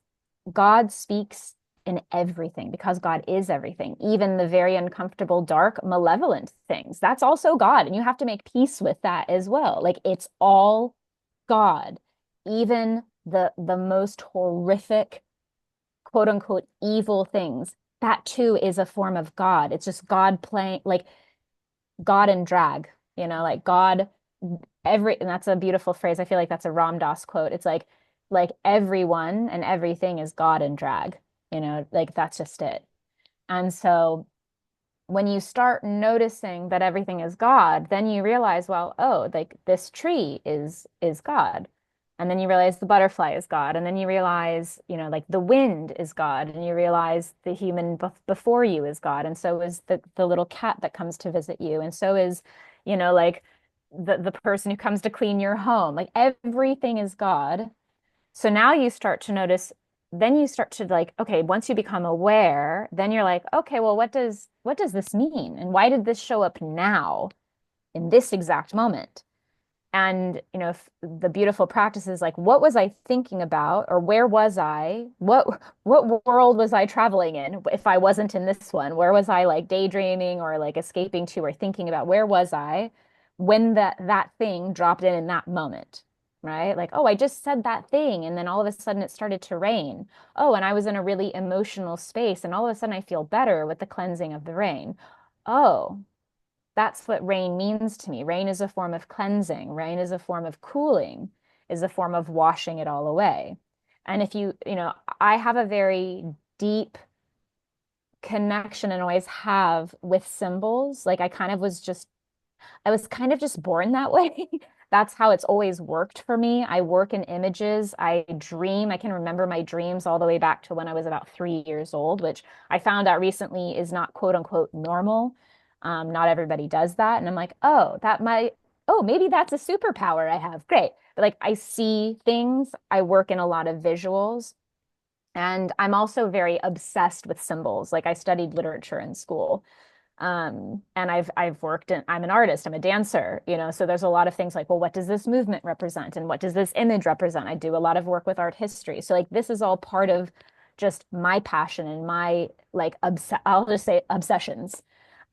God speaks in everything because God is everything, even the very uncomfortable, dark, malevolent things. That's also God. And you have to make peace with that as well. Like it's all God, even the most horrific, quote unquote, evil things. That too is a form of God. It's just God playing like God in drag, like God and that's a beautiful phrase. I feel like that's a Ram Dass quote. It's like everyone and everything is God in drag, like that's just it. And so when you start noticing that everything is God, then you realize, well, oh, like this tree is God. And then you realize the butterfly is God. And then you realize, like the wind is God. And you realize the human before you is God. And so is the little cat that comes to visit you. And so is, like the person who comes to clean your home. Like everything is God. So now you start to notice, then you start to like, okay, once you become aware, then you're like, okay, well, what does this mean? And why did this show up now in this exact moment? And, the beautiful practice is like, what was I thinking about, or where was I? What world was I traveling in? If I wasn't in this one, where was I like daydreaming or like escaping to or thinking about? Where was I when that thing dropped in that moment? Right? Like, oh, I just said that thing, and then all of a sudden it started to rain. Oh, and I was in a really emotional space, and all of a sudden I feel better with the cleansing of the rain. Oh, that's what rain means to me. Rain is a form of cleansing. Rain is a form of cooling, is a form of washing it all away. And if I have a very deep connection and always have with symbols. Like I was kind of just born that way. That's how it's always worked for me. I work in images. I dream. I can remember my dreams all the way back to when I was about 3 years old, which I found out recently is not quote unquote normal. Not everybody does that. And I'm like, oh, maybe that's a superpower I have. Great. But like I see things, I work in a lot of visuals. And I'm also very obsessed with symbols. Like I studied literature in school. And I've worked in, I'm an artist, I'm a dancer, so there's a lot of things like, well, what does this movement represent? And what does this image represent? I do a lot of work with art history. So like this is all part of just my passion and my like I'll just say obsessions.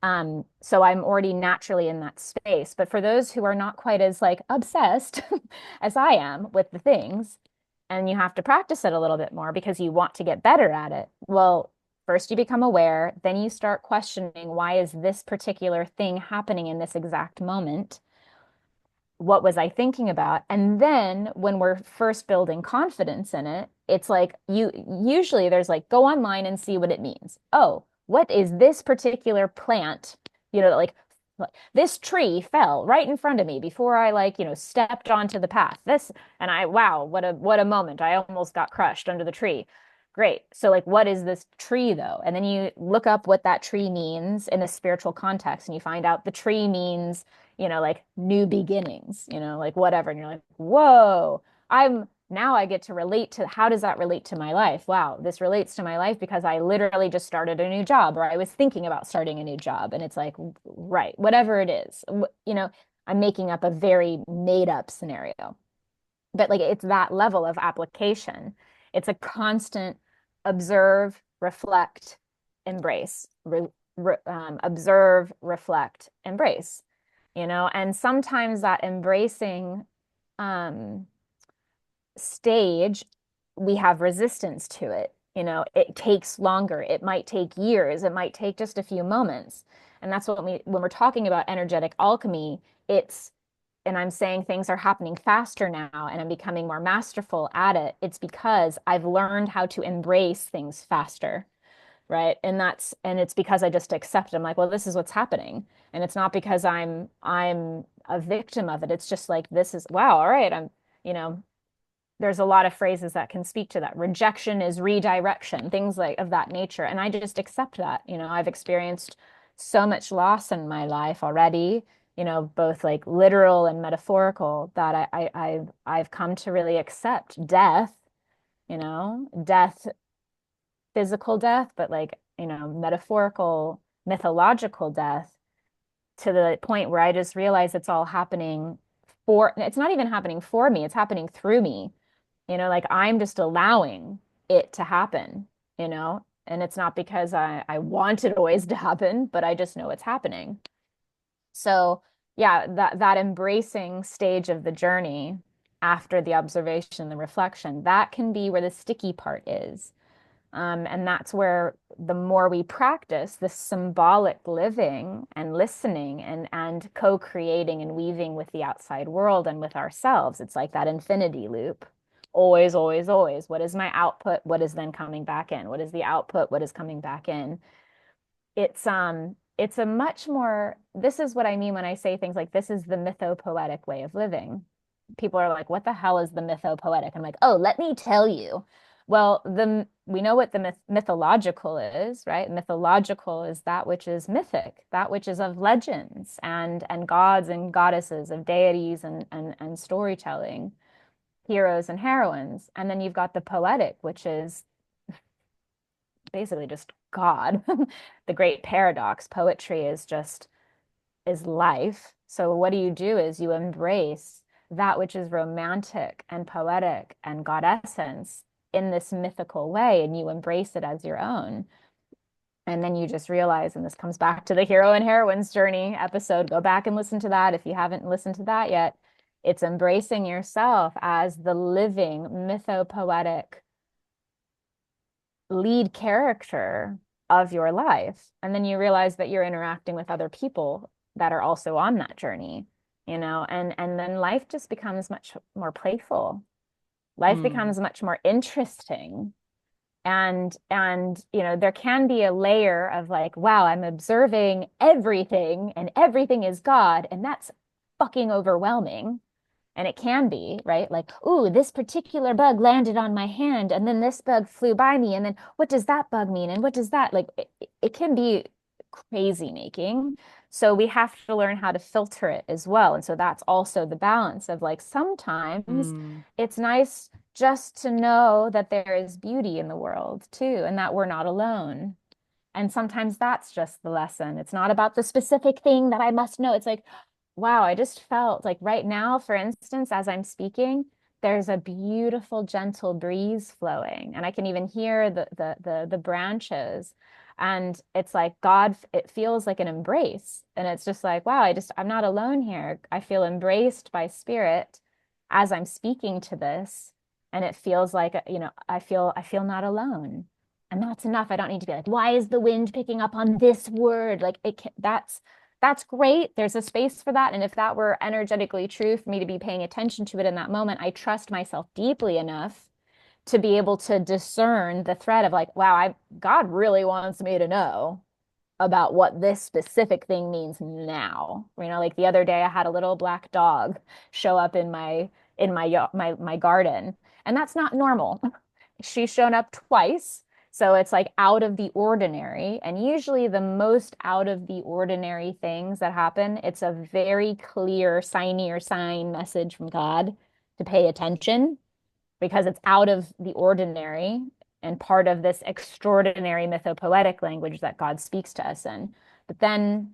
So I'm already naturally in that space. But for those who are not quite as like obsessed as I am with the things, and you have to practice it a little bit more because you want to get better at it. Well, first you become aware, then you start questioning, why is this particular thing happening in this exact moment? What was I thinking about? And then when we're first building confidence in it, it's like you usually there's like go online and see what it means. Oh, what is this particular plant? Like this tree fell right in front of me before I like, stepped onto the path. And wow, what a moment. I almost got crushed under the tree. Great. So like what is this tree though? And then you look up what that tree means in a spiritual context and you find out the tree means, like new beginnings, like whatever. And you're like, whoa, now I get to relate to how does that relate to my life? Wow, this relates to my life because I literally just started a new job or I was thinking about starting a new job. And it's like, right, whatever it is, I'm making up a very made up scenario. But like it's that level of application. It's a constant observe, reflect, embrace, observe, reflect, embrace, and sometimes that embracing um, stage, we have resistance to it. It takes longer. It might take years. It might take just a few moments. And that's what when we're talking about energetic alchemy, and I'm saying things are happening faster now and I'm becoming more masterful at it. It's because I've learned how to embrace things faster, right? And it's because I just accept it. I'm like, well, this is what's happening. And it's not because I'm a victim of it. It's just like, this is, wow, all right, you know, there's a lot of phrases that can speak to that. Rejection is redirection, things like of that nature. And I just accept that. I've experienced so much loss in my life already, both like literal and metaphorical, that I've come to really accept death death, physical death, but like, metaphorical, mythological death, to the point where I just realize it's all happening it's not even happening for me, it's happening through me. Like I'm just allowing it to happen, and it's not because I want it always to happen, but I just know it's happening. So yeah, that embracing stage of the journey after the observation, the reflection, that can be where the sticky part is. And that's where the more we practice this symbolic living and listening and co-creating and weaving with the outside world and with ourselves, it's like that infinity loop. Always, always, always. What is my output? What is then coming back in? What is the output? What is coming back in? It's a much more, this is what I mean when I say things like this is the mythopoetic way of living. People are like, what the hell is the mythopoetic? I'm like, oh, let me tell you. Well, we know what the mythological is, right? Mythological is that which is mythic, that which is of legends and gods and goddesses, of deities and storytelling, heroes and heroines. And then you've got the poetic, which is basically just God. The great paradox. Poetry is life. So what do? Is you embrace that which is romantic and poetic and God essence in this mythical way, and you embrace it as your own. And then you just realize, and this comes back to the hero and heroine's journey episode. Go back and listen to that if you haven't listened to that yet. It's embracing yourself as the living mythopoetic lead character of your life. And then you realize that you're interacting with other people that are also on that journey, and then life just becomes much more playful. Life becomes much more interesting. And there can be a layer of like, wow, I'm observing everything and everything is God, and that's fucking overwhelming. And it can be, right? Like, ooh, this particular bug landed on my hand, and then this bug flew by me, and then what does that bug mean? And what does that like? It can be crazy making. So we have to learn how to filter it as well. And so that's also the balance of like sometimes it's nice just to know that there is beauty in the world too, and that we're not alone. And sometimes that's just the lesson. It's not about the specific thing that I must know. It's like, wow, I just felt like right now, for instance, as I'm speaking, there's a beautiful, gentle breeze flowing, and I can even hear the branches. And it's like God, it feels like an embrace. And it's just like, wow, I'm not alone here. I feel embraced by spirit as I'm speaking to this. And it feels like, I feel not alone. And that's enough. I don't need to be like, why is the wind picking up on this word? Like that's great. There's a space for that. And if that were energetically true for me to be paying attention to it in that moment, I trust myself deeply enough to be able to discern the thread of like, wow, God really wants me to know about what this specific thing means now. Like the other day I had a little black dog show up in my garden, and that's not normal. She's shown up twice. So it's like out of the ordinary. And usually the most out of the ordinary things that happen, it's a very clear sign message from God to pay attention, because it's out of the ordinary and part of this extraordinary mythopoetic language that God speaks to us in. But then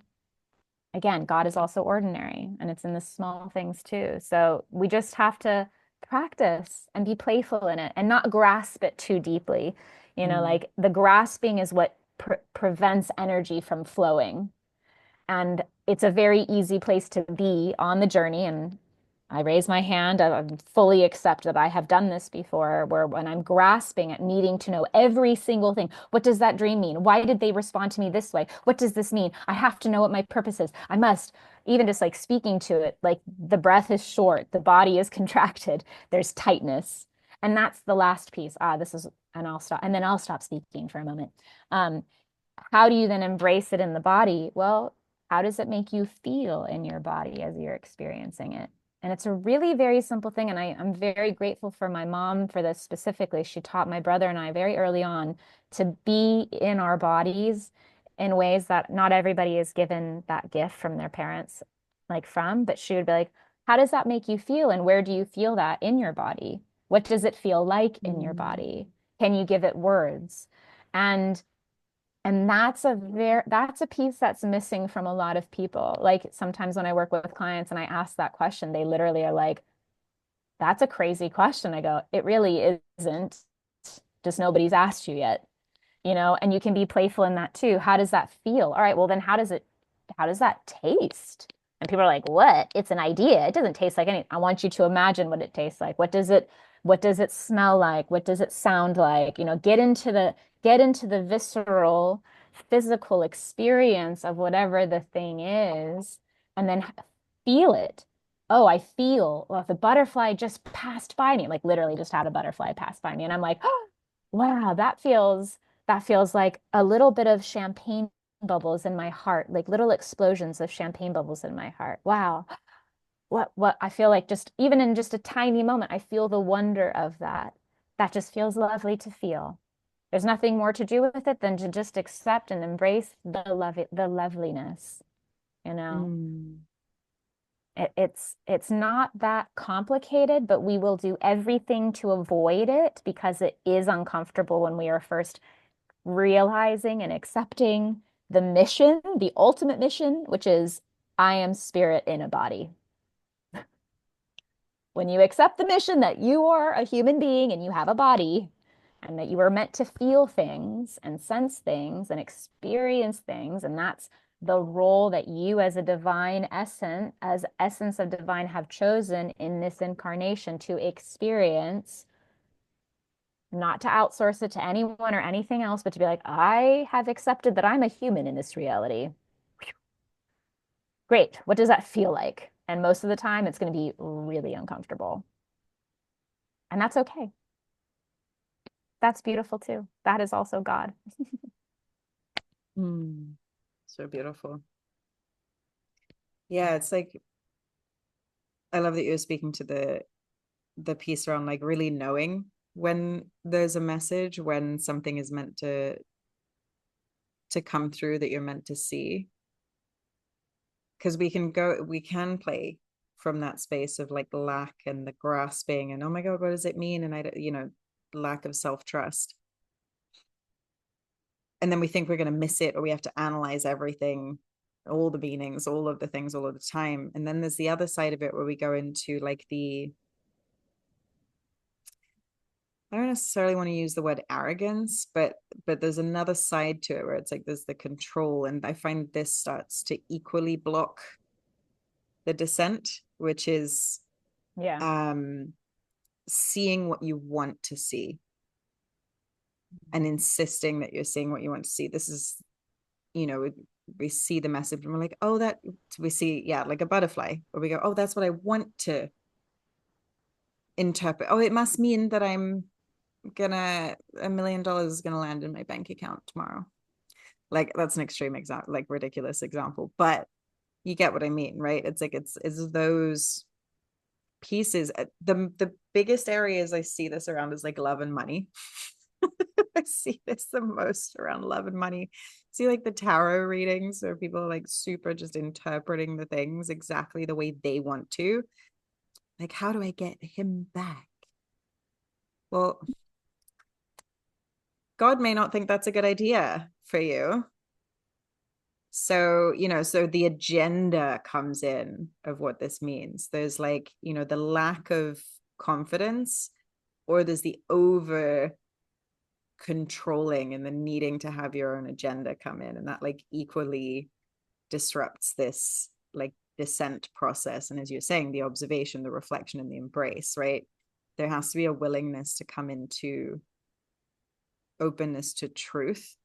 again, God is also ordinary, and it's in the small things too. So we just have to practice and be playful in it and not grasp it too deeply. Like the grasping is what prevents energy from flowing. And it's a very easy place to be on the journey. And I raise my hand. I fully accept that I have done this before, where when I'm grasping at needing to know every single thing, what does that dream mean? Why did they respond to me this way? What does this mean? I have to know what my purpose is. I must, even just like speaking to it, like the breath is short, the body is contracted, there's tightness. And that's the last piece. And then I'll stop speaking for a moment. Um, how do you then embrace it in the body? Well, how does it make you feel in your body as you're experiencing it? And it's a really very simple thing. And I'm very grateful for my mom for this specifically. She taught my brother and I very early on to be in our bodies in ways that not everybody is given that gift from their parents, but she would be like, how does that make you feel? And where do you feel that in your body? What does it feel like in your Mm. body? Can you give it words? And that's a piece that's missing from a lot of people. Like sometimes when I work with clients and I ask that question, they literally are like, that's a crazy question. I go, it really isn't. Just nobody's asked you yet, you know, and you can be playful in that too. How does that feel? All right, well then how does that taste? And people are like, what? It's an idea. It doesn't taste like anything. I want you to imagine what it tastes like. What does it smell like? What does it sound like? You know, get into the visceral, physical experience of whatever the thing is, and then feel it. Oh, I feel, well, if the butterfly just passed by me, like literally just had a butterfly pass by me, and I'm like, oh, wow, that feels like a little bit of champagne bubbles in my heart, like little explosions of champagne bubbles in my heart. Wow. What I feel like just even in just a tiny moment, I feel the wonder of that. That just feels lovely to feel. There's nothing more to do with it than to just accept and embrace the loveliness, you know? Mm. It's not that complicated, but we will do everything to avoid it because it is uncomfortable when we are first realizing and accepting the mission, the ultimate mission, which is I am spirit in a body. When you accept the mission that you are a human being and you have a body and that you are meant to feel things and sense things and experience things, and that's the role that you as a divine essence, as essence of divine, have chosen in this incarnation to experience, not to outsource it to anyone or anything else, but to be like, I have accepted that I'm a human in this reality. Great. What does that feel like? And most of the time, it's going to be really uncomfortable. And that's okay. That's beautiful too. That is also God. Mm. So beautiful. Yeah, it's like I love that you're speaking to the piece around like really knowing when there's a message, when something is meant to come through that you're meant to see. Because we can play from that space of like lack and the grasping and oh my God, what does it mean? And lack of self-trust. And then we think we're going to miss it or we have to analyze everything, all the meanings, all of the things all of the time. And then there's the other side of it where we go into like I don't necessarily want to use the word arrogance, but there's another side to it where it's like there's the control. And I find this starts to equally block the descent, which is Yeah. um seeing what you want to see and insisting that you're seeing what you want to see. This is, we see the message and we're like, oh, that we see, yeah, like a butterfly, where we go, oh, that's what I want to interpret. Oh, it must mean that I'm gonna $1 million is gonna land in my bank account tomorrow. Like that's an extreme example, like ridiculous example, but you get what I mean, right? It's like it's those pieces. The biggest areas I see this around is like love and money. I see this the most around love and money. See like the tarot readings where people are like super just interpreting the things exactly the way they want to. Like, how do I get him back? Well, God may not think that's a good idea for you. So, so the agenda comes in of what this means. There's like, the lack of confidence, or there's the over controlling and the needing to have your own agenda come in. And that like equally disrupts this like descent process. And as you're saying, the observation, the reflection, and the embrace, right? There has to be a willingness to come into openness to truth.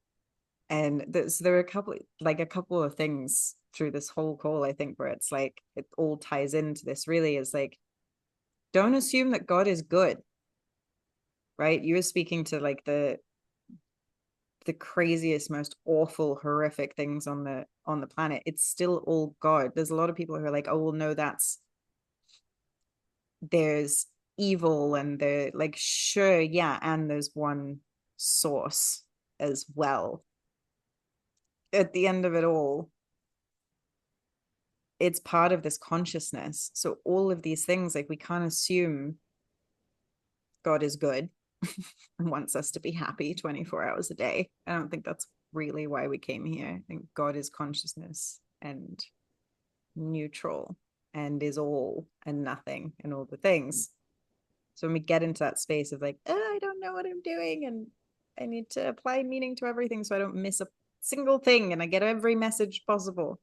And there are a couple of things through this whole call, I think, where it's like it all ties into this really is like, don't assume that God is good, right? You were speaking to like the craziest, most awful, horrific things on the planet. It's still all God. There's a lot of people who are like, oh well, no, there's evil, and they're like, sure, yeah, and there's one source as well. At the end of it all, it's part of this consciousness. So all of these things, like we can't assume God is good and wants us to be happy 24 hours a day. I don't think that's really why we came here. I think God is consciousness and neutral and is all and nothing and all the things. So when we get into that space of like, oh, I don't know what I'm doing and I need to apply meaning to everything so I don't miss a single thing and I get every message possible.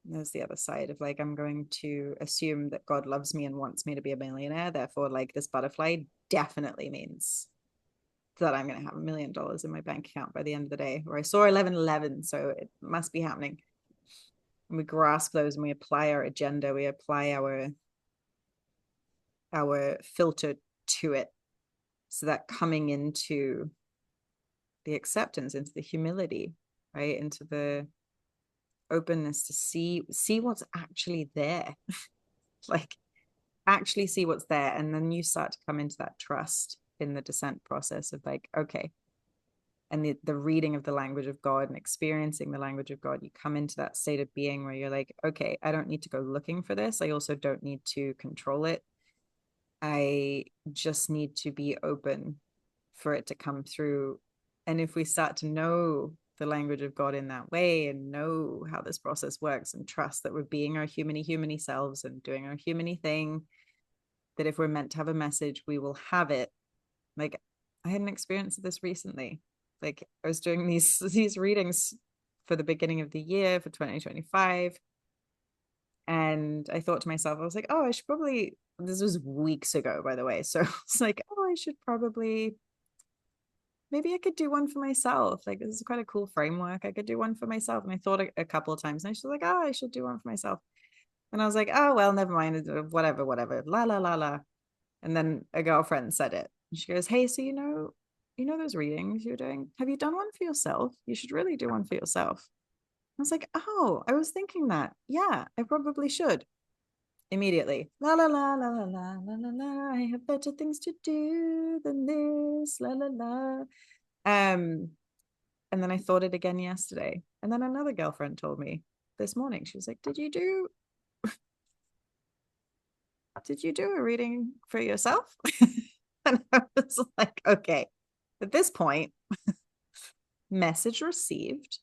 And there's the other side of like, I'm going to assume that God loves me and wants me to be a millionaire. Therefore, like this butterfly definitely means that I'm going to have $1 million in my bank account by the end of the day. Or I saw 1111, so it must be happening. And we grasp those and we apply our agenda. We apply our filter to it, so that coming into the acceptance, into the humility, right, into the openness to see what's actually there. Like actually see what's there, and then you start to come into that trust in the descent process of like, okay, and the reading of the language of God and experiencing the language of God, you come into that state of being where you're like, okay, I don't need to go looking for this. I also don't need to control it. I just need to be open for it to come through. And if we start to know the language of God in that way and know how this process works and trust that we're being our humany selves and doing our humany thing, that if we're meant to have a message, we will have it. Like I had an experience of this recently. Like I was doing these readings for the beginning of the year for 2025. And I thought to myself, I was like, oh, I should probably, this was weeks ago, by the way. So it's like, oh, I should probably, maybe I could do one for myself. Like this is quite a cool framework. I could do one for myself. And I thought a couple of times and I was like, oh, I should do one for myself. And I was like, oh, well, never mind. Whatever, la, la, la, la. And then a girlfriend said it. And she goes, hey, so you know those readings you're doing? Have you done one for yourself? You should really do one for yourself. I was like, oh, I was thinking that. Yeah, I probably should. Immediately. La la la la la la la la la. I have better things to do than this. La la la. And then I thought it again yesterday. And then another girlfriend told me this morning. She was like, did you do a reading for yourself? And I was like, okay, at this point, message received.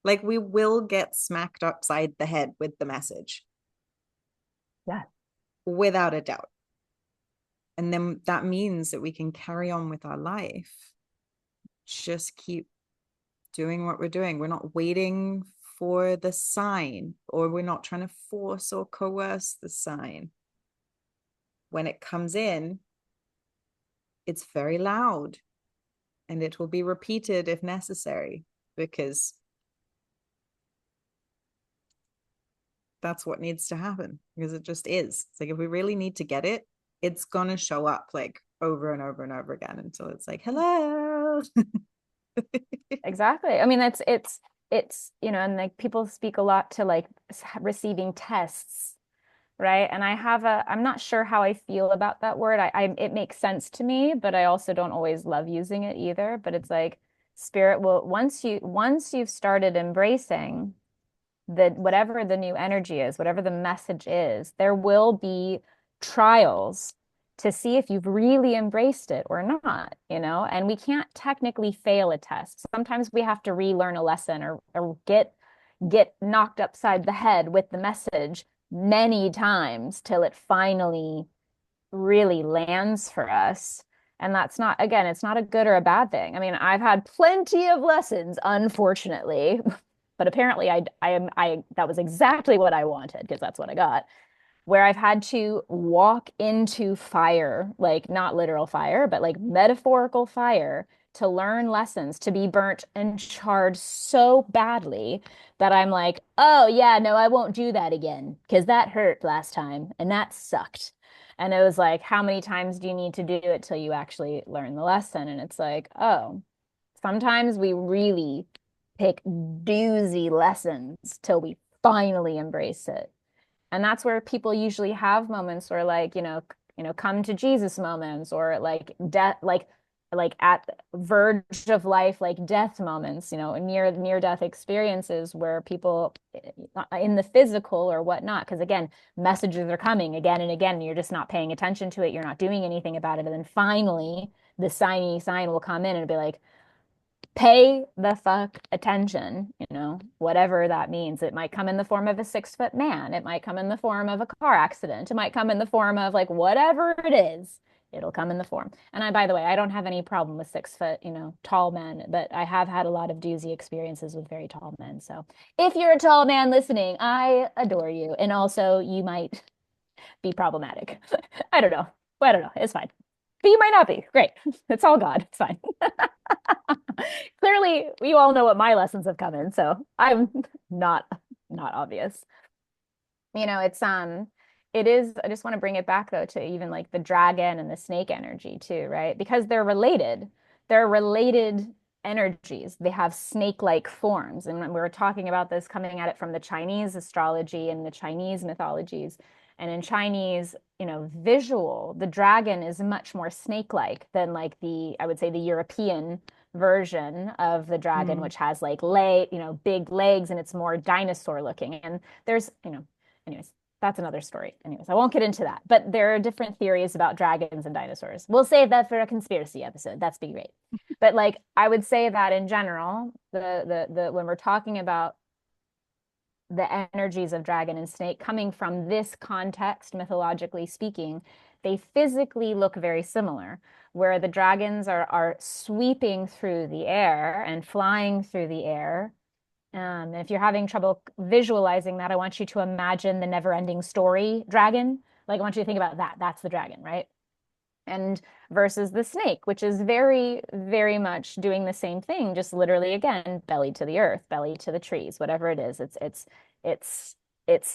Like we will get smacked upside the head with the message. Yeah. Without a doubt. And then that means that we can carry on with our life. Just keep doing what we're doing. We're not waiting for the sign, or we're not trying to force or coerce the sign. When it comes in, it's very loud and it will be repeated if necessary, because that's what needs to happen, because it just is. It's like if we really need to get it, it's gonna show up like over and over and over again until it's like, hello. Exactly. I mean, it's, you know, and like people speak a lot to like receiving tests, right? And I'm not sure how I feel about that word. It makes sense to me, but I also don't always love using it either. But it's like spirit will, once you've started embracing whatever the new energy is, whatever the message is, there will be trials to see if you've really embraced it or not, you know? And we can't technically fail a test. Sometimes we have to relearn a lesson or get knocked upside the head with the message many times till it finally really lands for us. And that's not, again, it's not a good or a bad thing. I mean, I've had plenty of lessons, unfortunately, but apparently that was exactly what I wanted because that's what I got, where I've had to walk into fire, like not literal fire, but like metaphorical fire to learn lessons, to be burnt and charred so badly that I'm like, oh yeah, no, I won't do that again because that hurt last time and that sucked. And it was like, how many times do you need to do it till you actually learn the lesson? And it's like, oh, sometimes we really pick doozy lessons till we finally embrace it. And that's where people usually have moments where like, come to Jesus moments or like death, like like at the verge of life, like death moments, near death experiences where people in the physical or whatnot, because again, messages are coming again and again, and you're just not paying attention to it, you're not doing anything about it, and then finally the sign will come in and be like, pay the fuck attention, whatever that means. It might come in the form of a 6 foot man. It might come in the form of a car accident. It might come in the form of like whatever it is. It'll come in the form. And by the way, I don't have any problem with 6 foot, tall men, but I have had a lot of doozy experiences with very tall men. So if you're a tall man listening, I adore you. And also you might be problematic. I don't know. I don't know. It's fine. But you might not be. Great. It's all God. It's fine. Clearly, you all know what my lessons have come in, so I'm not obvious. It is, I just want to bring it back though to even like the dragon and the snake energy too, right? Because they're related. They're related energies. They have snake-like forms. And we were talking about this coming at it from the Chinese astrology and the Chinese mythologies. And in Chinese, visual, the dragon is much more snake-like than like I would say the European version of the dragon, which has like big legs and it's more dinosaur looking. And there's, anyways, that's another story. Anyways, I won't get into that. But there are different theories about dragons and dinosaurs. We'll save that for a conspiracy episode. That's be great. But like I would say that in general, the when we're talking about the energies of dragon and snake coming from this context, mythologically speaking, they physically look very similar, where the dragons are sweeping through the air and flying through the air. If you're having trouble visualizing that, I want you to imagine the never-ending story dragon. Like I want you to think about that. That's the dragon, right? And versus the snake, which is very, very much doing the same thing, just literally again, belly to the earth, belly to the trees, whatever it is. It's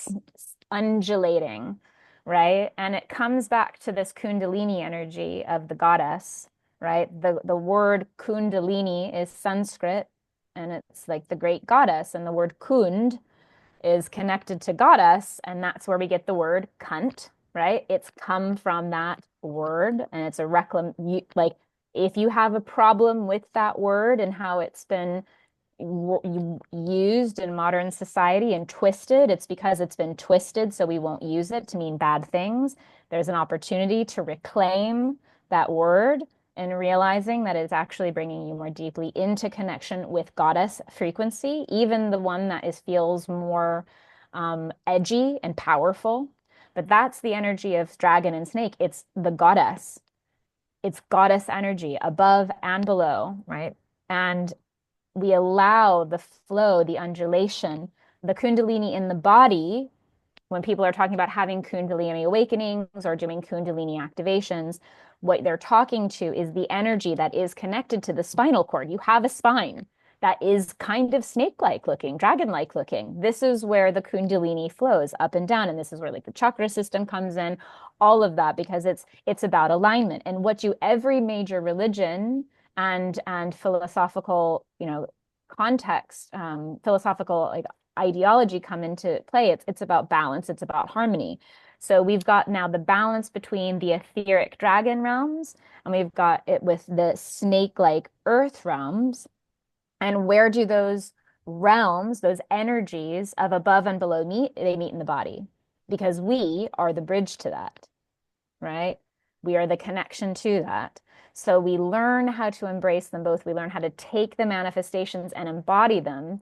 undulating, right? And it comes back to this Kundalini energy of the goddess, right? The word Kundalini is Sanskrit, and it's like the great goddess, and the word Kund is connected to goddess, and that's where we get the word cunt, right? It's come from that word, and it's like if you have a problem with that word and how it's been used in modern society and twisted, it's because it's been twisted, so we won't use it to mean bad things. There's an opportunity to reclaim that word and realizing that it's actually bringing you more deeply into connection with goddess frequency, even the one that feels more edgy and powerful. But that's the energy of dragon and snake. It's the goddess. It's goddess energy above and below, right? And we allow the flow, the undulation, the Kundalini in the body. When people are talking about having Kundalini awakenings or doing Kundalini activations, what they're talking to is the energy that is connected to the spinal cord. You have a spine that is kind of snake-like looking, dragon-like looking. This is where the Kundalini flows up and down, and this is where like the chakra system comes in, all of that, because it's about alignment. And what every major religion and philosophical, context, philosophical like ideology come into play. It's about balance. It's about harmony. So we've got now the balance between the etheric dragon realms, and we've got it with the snake-like earth realms. And where do those realms, those energies of above and below meet? They meet in the body, because we are the bridge to that, right? We are the connection to that. So we learn how to embrace them both. We learn how to take the manifestations and embody them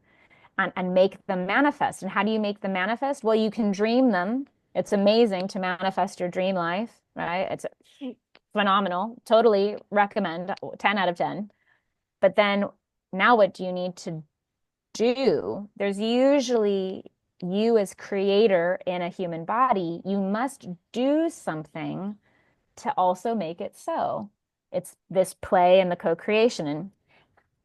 and make them manifest. And how do you make them manifest? Well, you can dream them. It's amazing to manifest your dream life, right? It's phenomenal. Totally recommend, 10 out of 10. But then now what do you need to do? There's usually you as creator in a human body, you must do something to also make it so. It's this play and the co-creation, and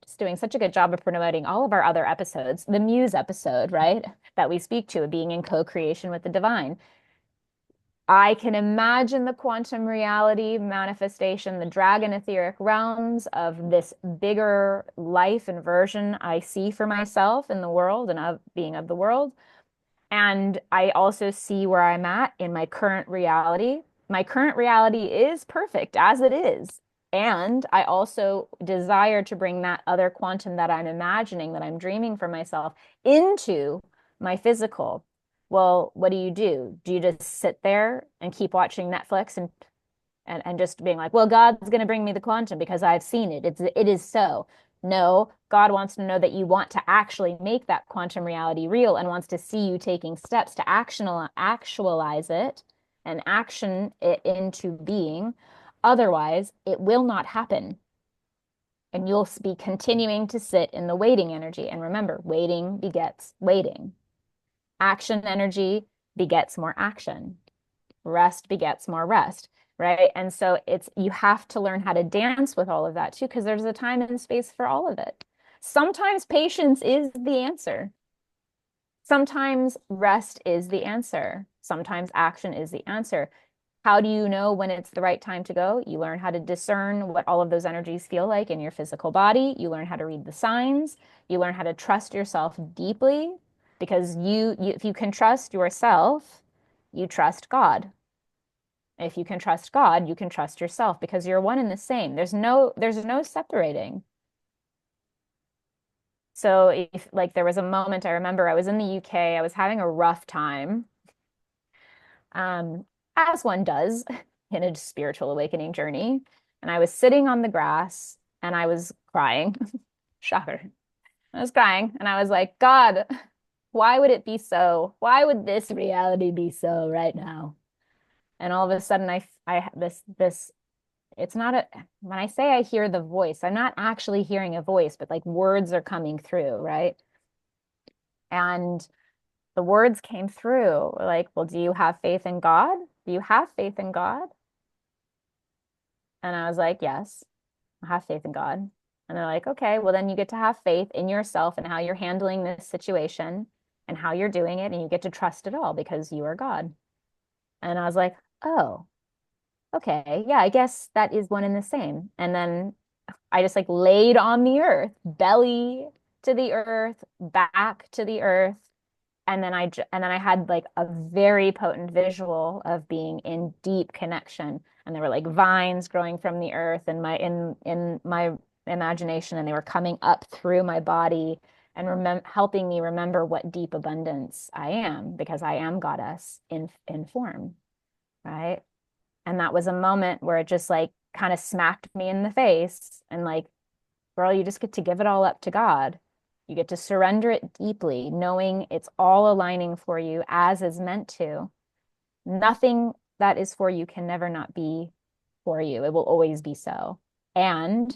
just doing such a good job of promoting all of our other episodes, the Muse episode, right? That we speak to, being in co-creation with the divine. I can imagine the quantum reality manifestation, the dragon etheric realms of this bigger life and version I see for myself in the world and of being of the world. And I also see where I'm at in my current reality. My current reality is perfect as it is. And I also desire to bring that other quantum that I'm imagining, that I'm dreaming for myself, into my physical. Well, what do? Do you just sit there and keep watching Netflix and just being like, well, God's going to bring me the quantum because I've seen it. It is so. No, God wants to know that you want to actually make that quantum reality real and wants to see you taking steps to actualize it and action it into being. Otherwise, it will not happen. And you'll be continuing to sit in the waiting energy. And remember, waiting begets waiting. Action energy begets more action. Rest begets more rest, right? And so you have to learn how to dance with all of that too, because there's a time and space for all of it. Sometimes patience is the answer. Sometimes rest is the answer. Sometimes action is the answer. How do you know when it's the right time to go? You learn how to discern what all of those energies feel like in your physical body. You learn how to read the signs. You learn how to trust yourself deeply because if you can trust yourself, you trust God. If you can trust God, you can trust yourself because you're one and the same. There's no separating. So if like there was a moment I remember I was in the UK, I was having a rough time, um, as one does in a spiritual awakening journey. And I was sitting on the grass and I was crying. Shocker. I was crying and I was like, God, why would it be so? Why would this reality be so right now? And all of a sudden I this it's not a when I say I hear the voice, I'm not actually hearing a voice, but like words are coming through, right? And the words came through like, well, do you have faith in God? Do you have faith in God? And I was like, yes, I have faith in God. And they're like, okay, well, then you get to have faith in yourself and how you're handling this situation and how you're doing it. And you get to trust it all because you are God. And I was like, oh, okay, yeah, I guess that is one and the same. And then I just like laid on the earth, belly to the earth, back to the earth. And then I had like a very potent visual of being in deep connection. And there were like vines growing from the earth in my imagination, and they were coming up through my body and helping me remember what deep abundance I am, because I am goddess in form, right? And that was a moment where it just like kind of smacked me in the face and like, girl, you just get to give it all up to God. You get to surrender it deeply, knowing it's all aligning for you as is meant to. Nothing that is for you can never not be for you. It will always be so. And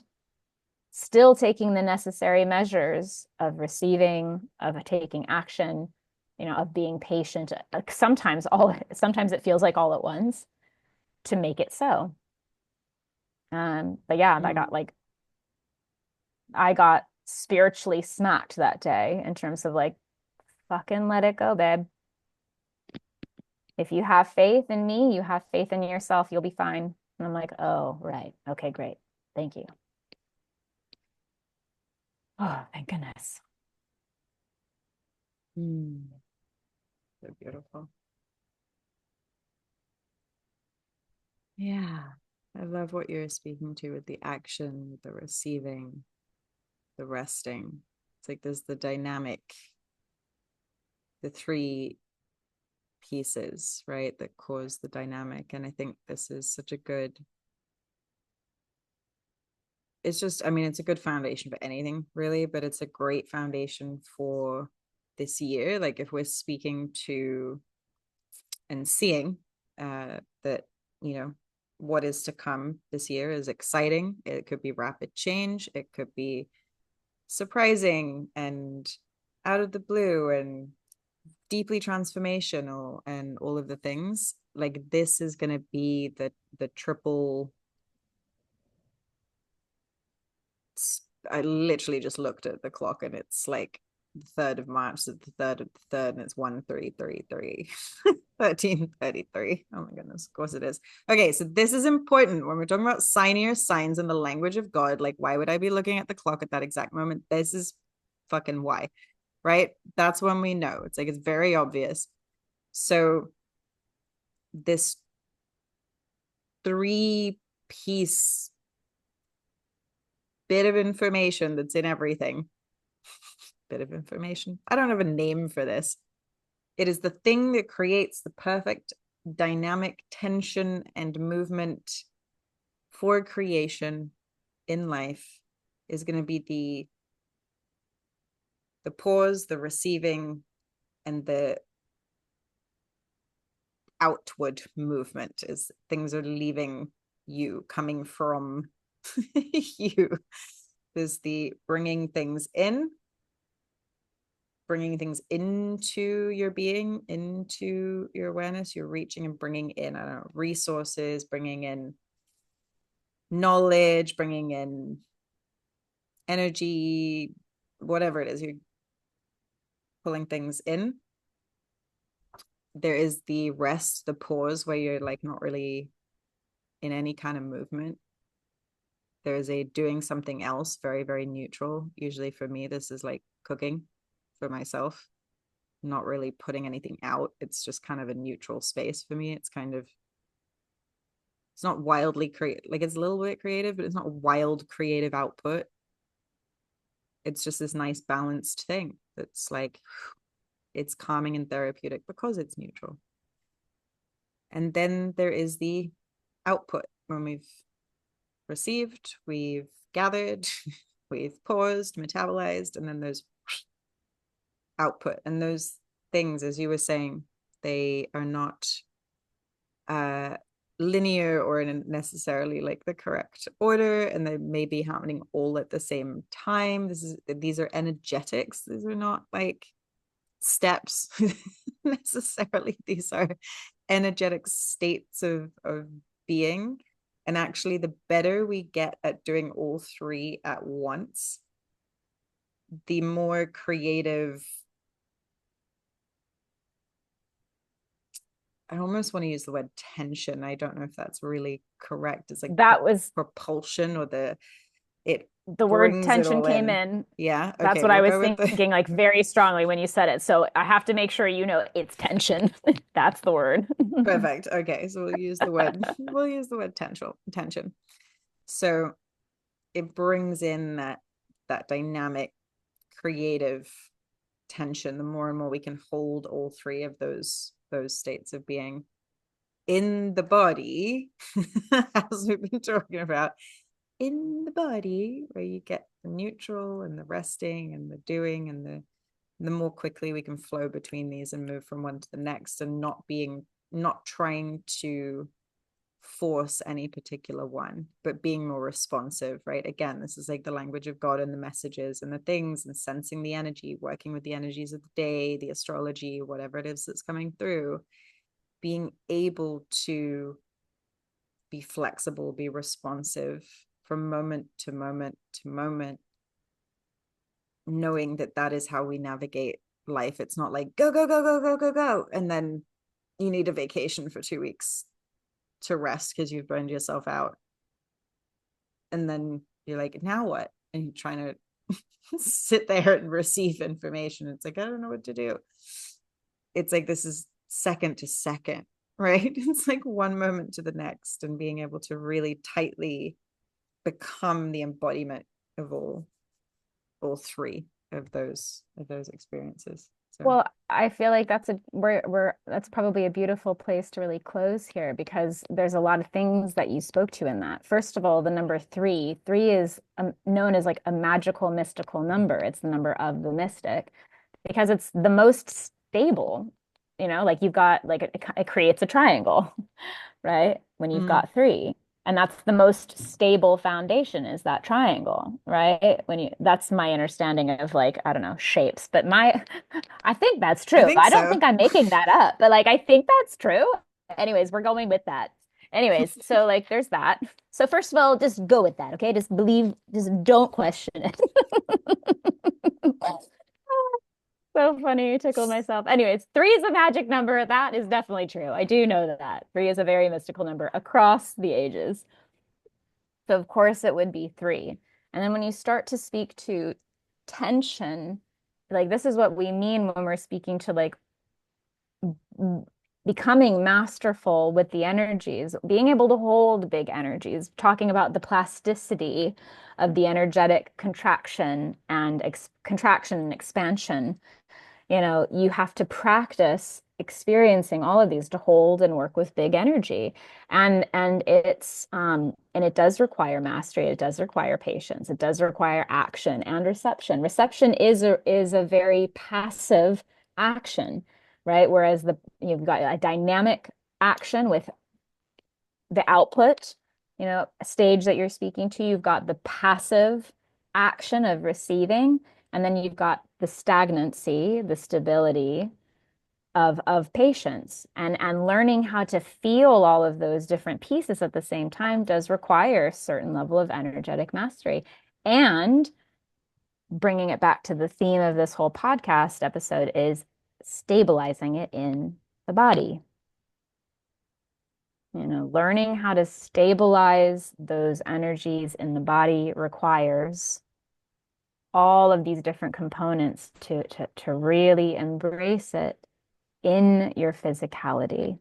still taking the necessary measures of receiving, of taking action, of being patient. Sometimes it feels like all at once to make it so. But yeah, I got spiritually smacked that day in terms of like, fucking let it go, babe. If you have faith in me, you have faith in yourself, you'll be fine. And I'm like, oh, right. Okay, great. Thank you. Oh, thank goodness. So beautiful. Yeah. I love what you're speaking to with the action, the receiving, the resting. It's like there's the dynamic, the three pieces, right, that cause the dynamic. And I think this is such a good, it's just, I mean, it's a good foundation for anything really, but it's a great foundation for this year. Like if we're speaking to and seeing that, what is to come this year is exciting. It could be rapid change. It could be surprising and out of the blue and deeply transformational and all of the things. Like this is going to be the triple. I literally just looked at the clock and it's like the 3rd of March, so the 3rd of the 3rd, and it's 1333 1333. Oh my goodness, of course it is. Okay, so this is important when we're talking about signier signs in the language of God. Like, why would I be looking at the clock at that exact moment? This is fucking why, right? That's when we know. It's like it's very obvious. So this 3-piece bit of information that's in everything. Bit of information. I don't have a name for this. It is the thing that creates the perfect dynamic tension and movement for creation in life, is going to be the pause, the receiving, and the outward movement, is things are leaving you, coming from you. There's the bringing things in, bringing things into your being, into your awareness. You're reaching and bringing in, I don't know, resources, bringing in knowledge, bringing in energy, whatever it is, you're pulling things in. There is the rest, the pause, where you're like not really in any kind of movement. There's a doing something else, very, very neutral. Usually for me, this is like cooking for myself, not really putting anything out. It's just kind of a neutral space for me. It's kind of, it's not wildly creative. Like it's a little bit creative, but it's not wild creative output. It's just this nice balanced thing that's like, it's calming and therapeutic because it's neutral. And then there is the output, when we've received, we've gathered, we've paused, metabolized, and then there's output. And those things, as you were saying, they are not linear or in necessarily like the correct order, and they may be happening all at the same time. These are energetics. These are not like steps necessarily. These are energetic states of being. And actually, the better we get at doing all three at once, the more creative, I almost want to use the word tension. I don't know if that's really correct. It's like that was propulsion, or it the word brings it tension all came in. in. Yeah. That's Okay. what I We'll was go with thinking, like very strongly when you said it. So I have to make sure you know it's tension. That's the word. perfect. Okay. So we'll use the word tension. So it brings in that dynamic, creative tension. The more and more we can hold all three of those states of being in the body, as we've been talking about, in the body, where you get the neutral and the resting and the doing, and the more quickly we can flow between these and move from one to the next, and not trying to force any particular one, but being more responsive, right? Again, this is like the language of God and the messages and the things, and sensing the energy, working with the energies of the day, the astrology, whatever it is that's coming through, being able to be flexible, be responsive from moment to moment to moment, knowing that that is how we navigate life. It's not like go, go, go, go, go, go, go, and then you need a vacation for 2 weeks to rest because you've burned yourself out. And then you're like, now what? And you're trying to sit there and receive information. It's like, I don't know what to do. It's like, this is second to second, right? It's like one moment to the next, and being able to really tightly become the embodiment of all three of those experiences. So. Well, I feel like that's probably a beautiful place to really close here, because there's a lot of things that you spoke to in that. First of all, the number three. Three is known as like a magical, mystical number. It's the number of the mystic because it's the most stable. Like you've got like it creates a triangle, right? When you've got three. And that's the most stable foundation, is that triangle, right? That's my understanding of, like, I don't know, shapes, but I think that's I true. think I don't so. think I'm making that up, but like I think that's true. Anyways, we're going with that. Anyways, so like there's that. So first of all, just go with that, okay? Just believe, just don't question it. So funny, tickle myself. Anyways, three is a magic number. That is definitely true. I do know that. Three is a very mystical number across the ages. So of course it would be three. And then when you start to speak to tension, like this is what we mean when we're speaking to like becoming masterful with the energies, being able to hold big energies, talking about the plasticity of the energetic contraction and expansion. You have to practice experiencing all of these to hold and work with big energy. And it does require mastery, it does require patience, it does require action and reception. Reception is a very passive action, right? Whereas you've got a dynamic action with the output, a stage that you're speaking to, you've got the passive action of receiving, and then you've got the stagnancy, the stability of patience. And learning how to feel all of those different pieces at the same time does require a certain level of energetic mastery. And bringing it back to the theme of this whole podcast episode is stabilizing it in the body. Learning how to stabilize those energies in the body requires all of these different components to really embrace it in your physicality.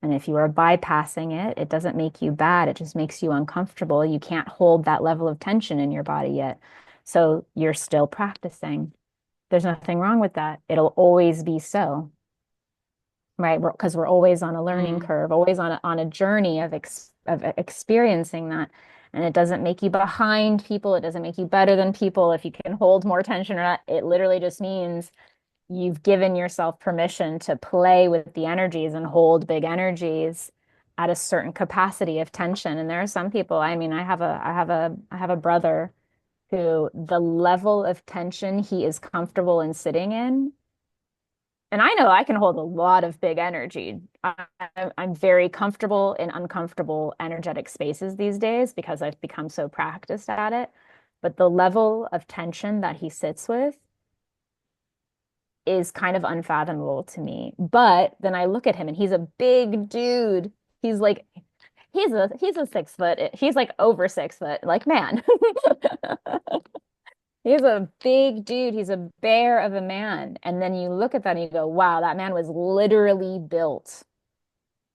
And if you are bypassing it, it doesn't make you bad. It just makes you uncomfortable. You can't hold that level of tension in your body yet. So you're still practicing. There's nothing wrong with that. It'll always be so. Right? Because we're always on a learning curve, always on a journey of experiencing that. And it doesn't make you behind people. It doesn't make you better than people if you can hold more tension or not. It literally just means you've given yourself permission to play with the energies and hold big energies at a certain capacity of tension. And there are some people, I mean, I have a brother who the level of tension he is comfortable in sitting in, and I know I can hold a lot of big energy. I'm very comfortable in uncomfortable energetic spaces these days because I've become so practiced at it. But the level of tension that he sits with is kind of unfathomable to me. But then I look at him and he's a big dude. He's like, he's a 6 foot, he's like over 6 foot, like man. He's a big dude. He's a bear of a man. And then you look at that and you go, wow, that man was literally built.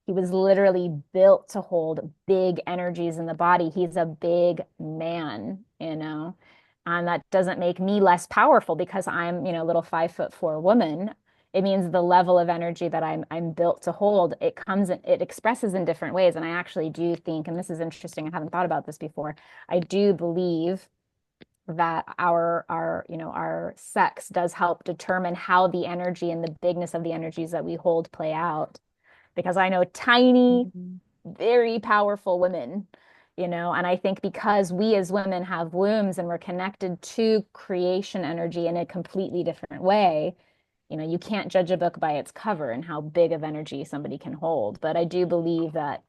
He was literally built to hold big energies in the body. He's a big man. And that doesn't make me less powerful because I'm, a little 5'4" woman. It means the level of energy that I'm built to hold, it expresses in different ways. And I actually do think, and this is interesting, I haven't thought about this before. I do believe that our sex does help determine how the energy and the bigness of the energies that we hold play out. Because I know tiny, very powerful women, and I think because we as women have wombs and we're connected to creation energy in a completely different way, you can't judge a book by its cover and how big of energy somebody can hold. But I do believe that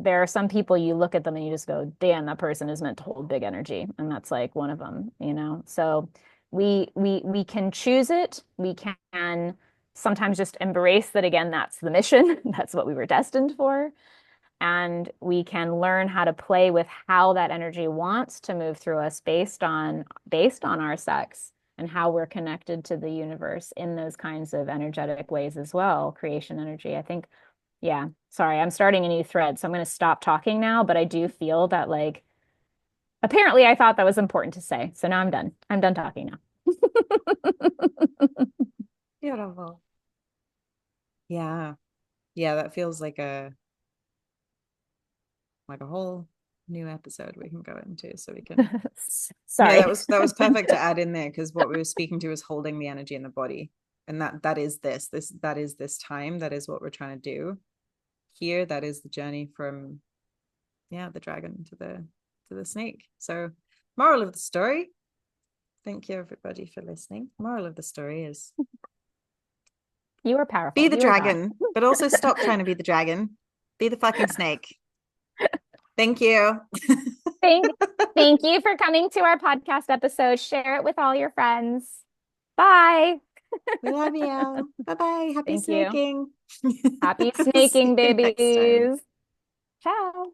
there are some people you look at them and you just go, damn, that person is meant to hold big energy. And that's like one of them. So we can choose it. We can sometimes just embrace that again, that's the mission. That's what we were destined for. And we can learn how to play with how that energy wants to move through us based on our sex and how we're connected to the universe in those kinds of energetic ways as well. Creation energy. I think, yeah, sorry, I'm starting a new thread, so I'm going to stop talking now, but I do feel that like apparently I thought that was important to say. So now I'm done. I'm done talking now. Beautiful. Yeah. Yeah, that feels like a whole new episode we can go into, so we can Sorry. Yeah, that was perfect to add in there, because what we were speaking to is holding the energy in the body. And that is this time, that is what we're trying to do here. That is the journey from the dragon to the snake. So moral of the story, thank you everybody for listening. Moral of the story is you are powerful. be the dragon, but also stop trying to be the dragon. Be the fucking snake. Thank you. Thank you for coming to our podcast episode. Share it with all your friends. Bye. We love you. Bye-bye. Happy Thank you. snaking. Happy snaking, See you next time. babies. Ciao.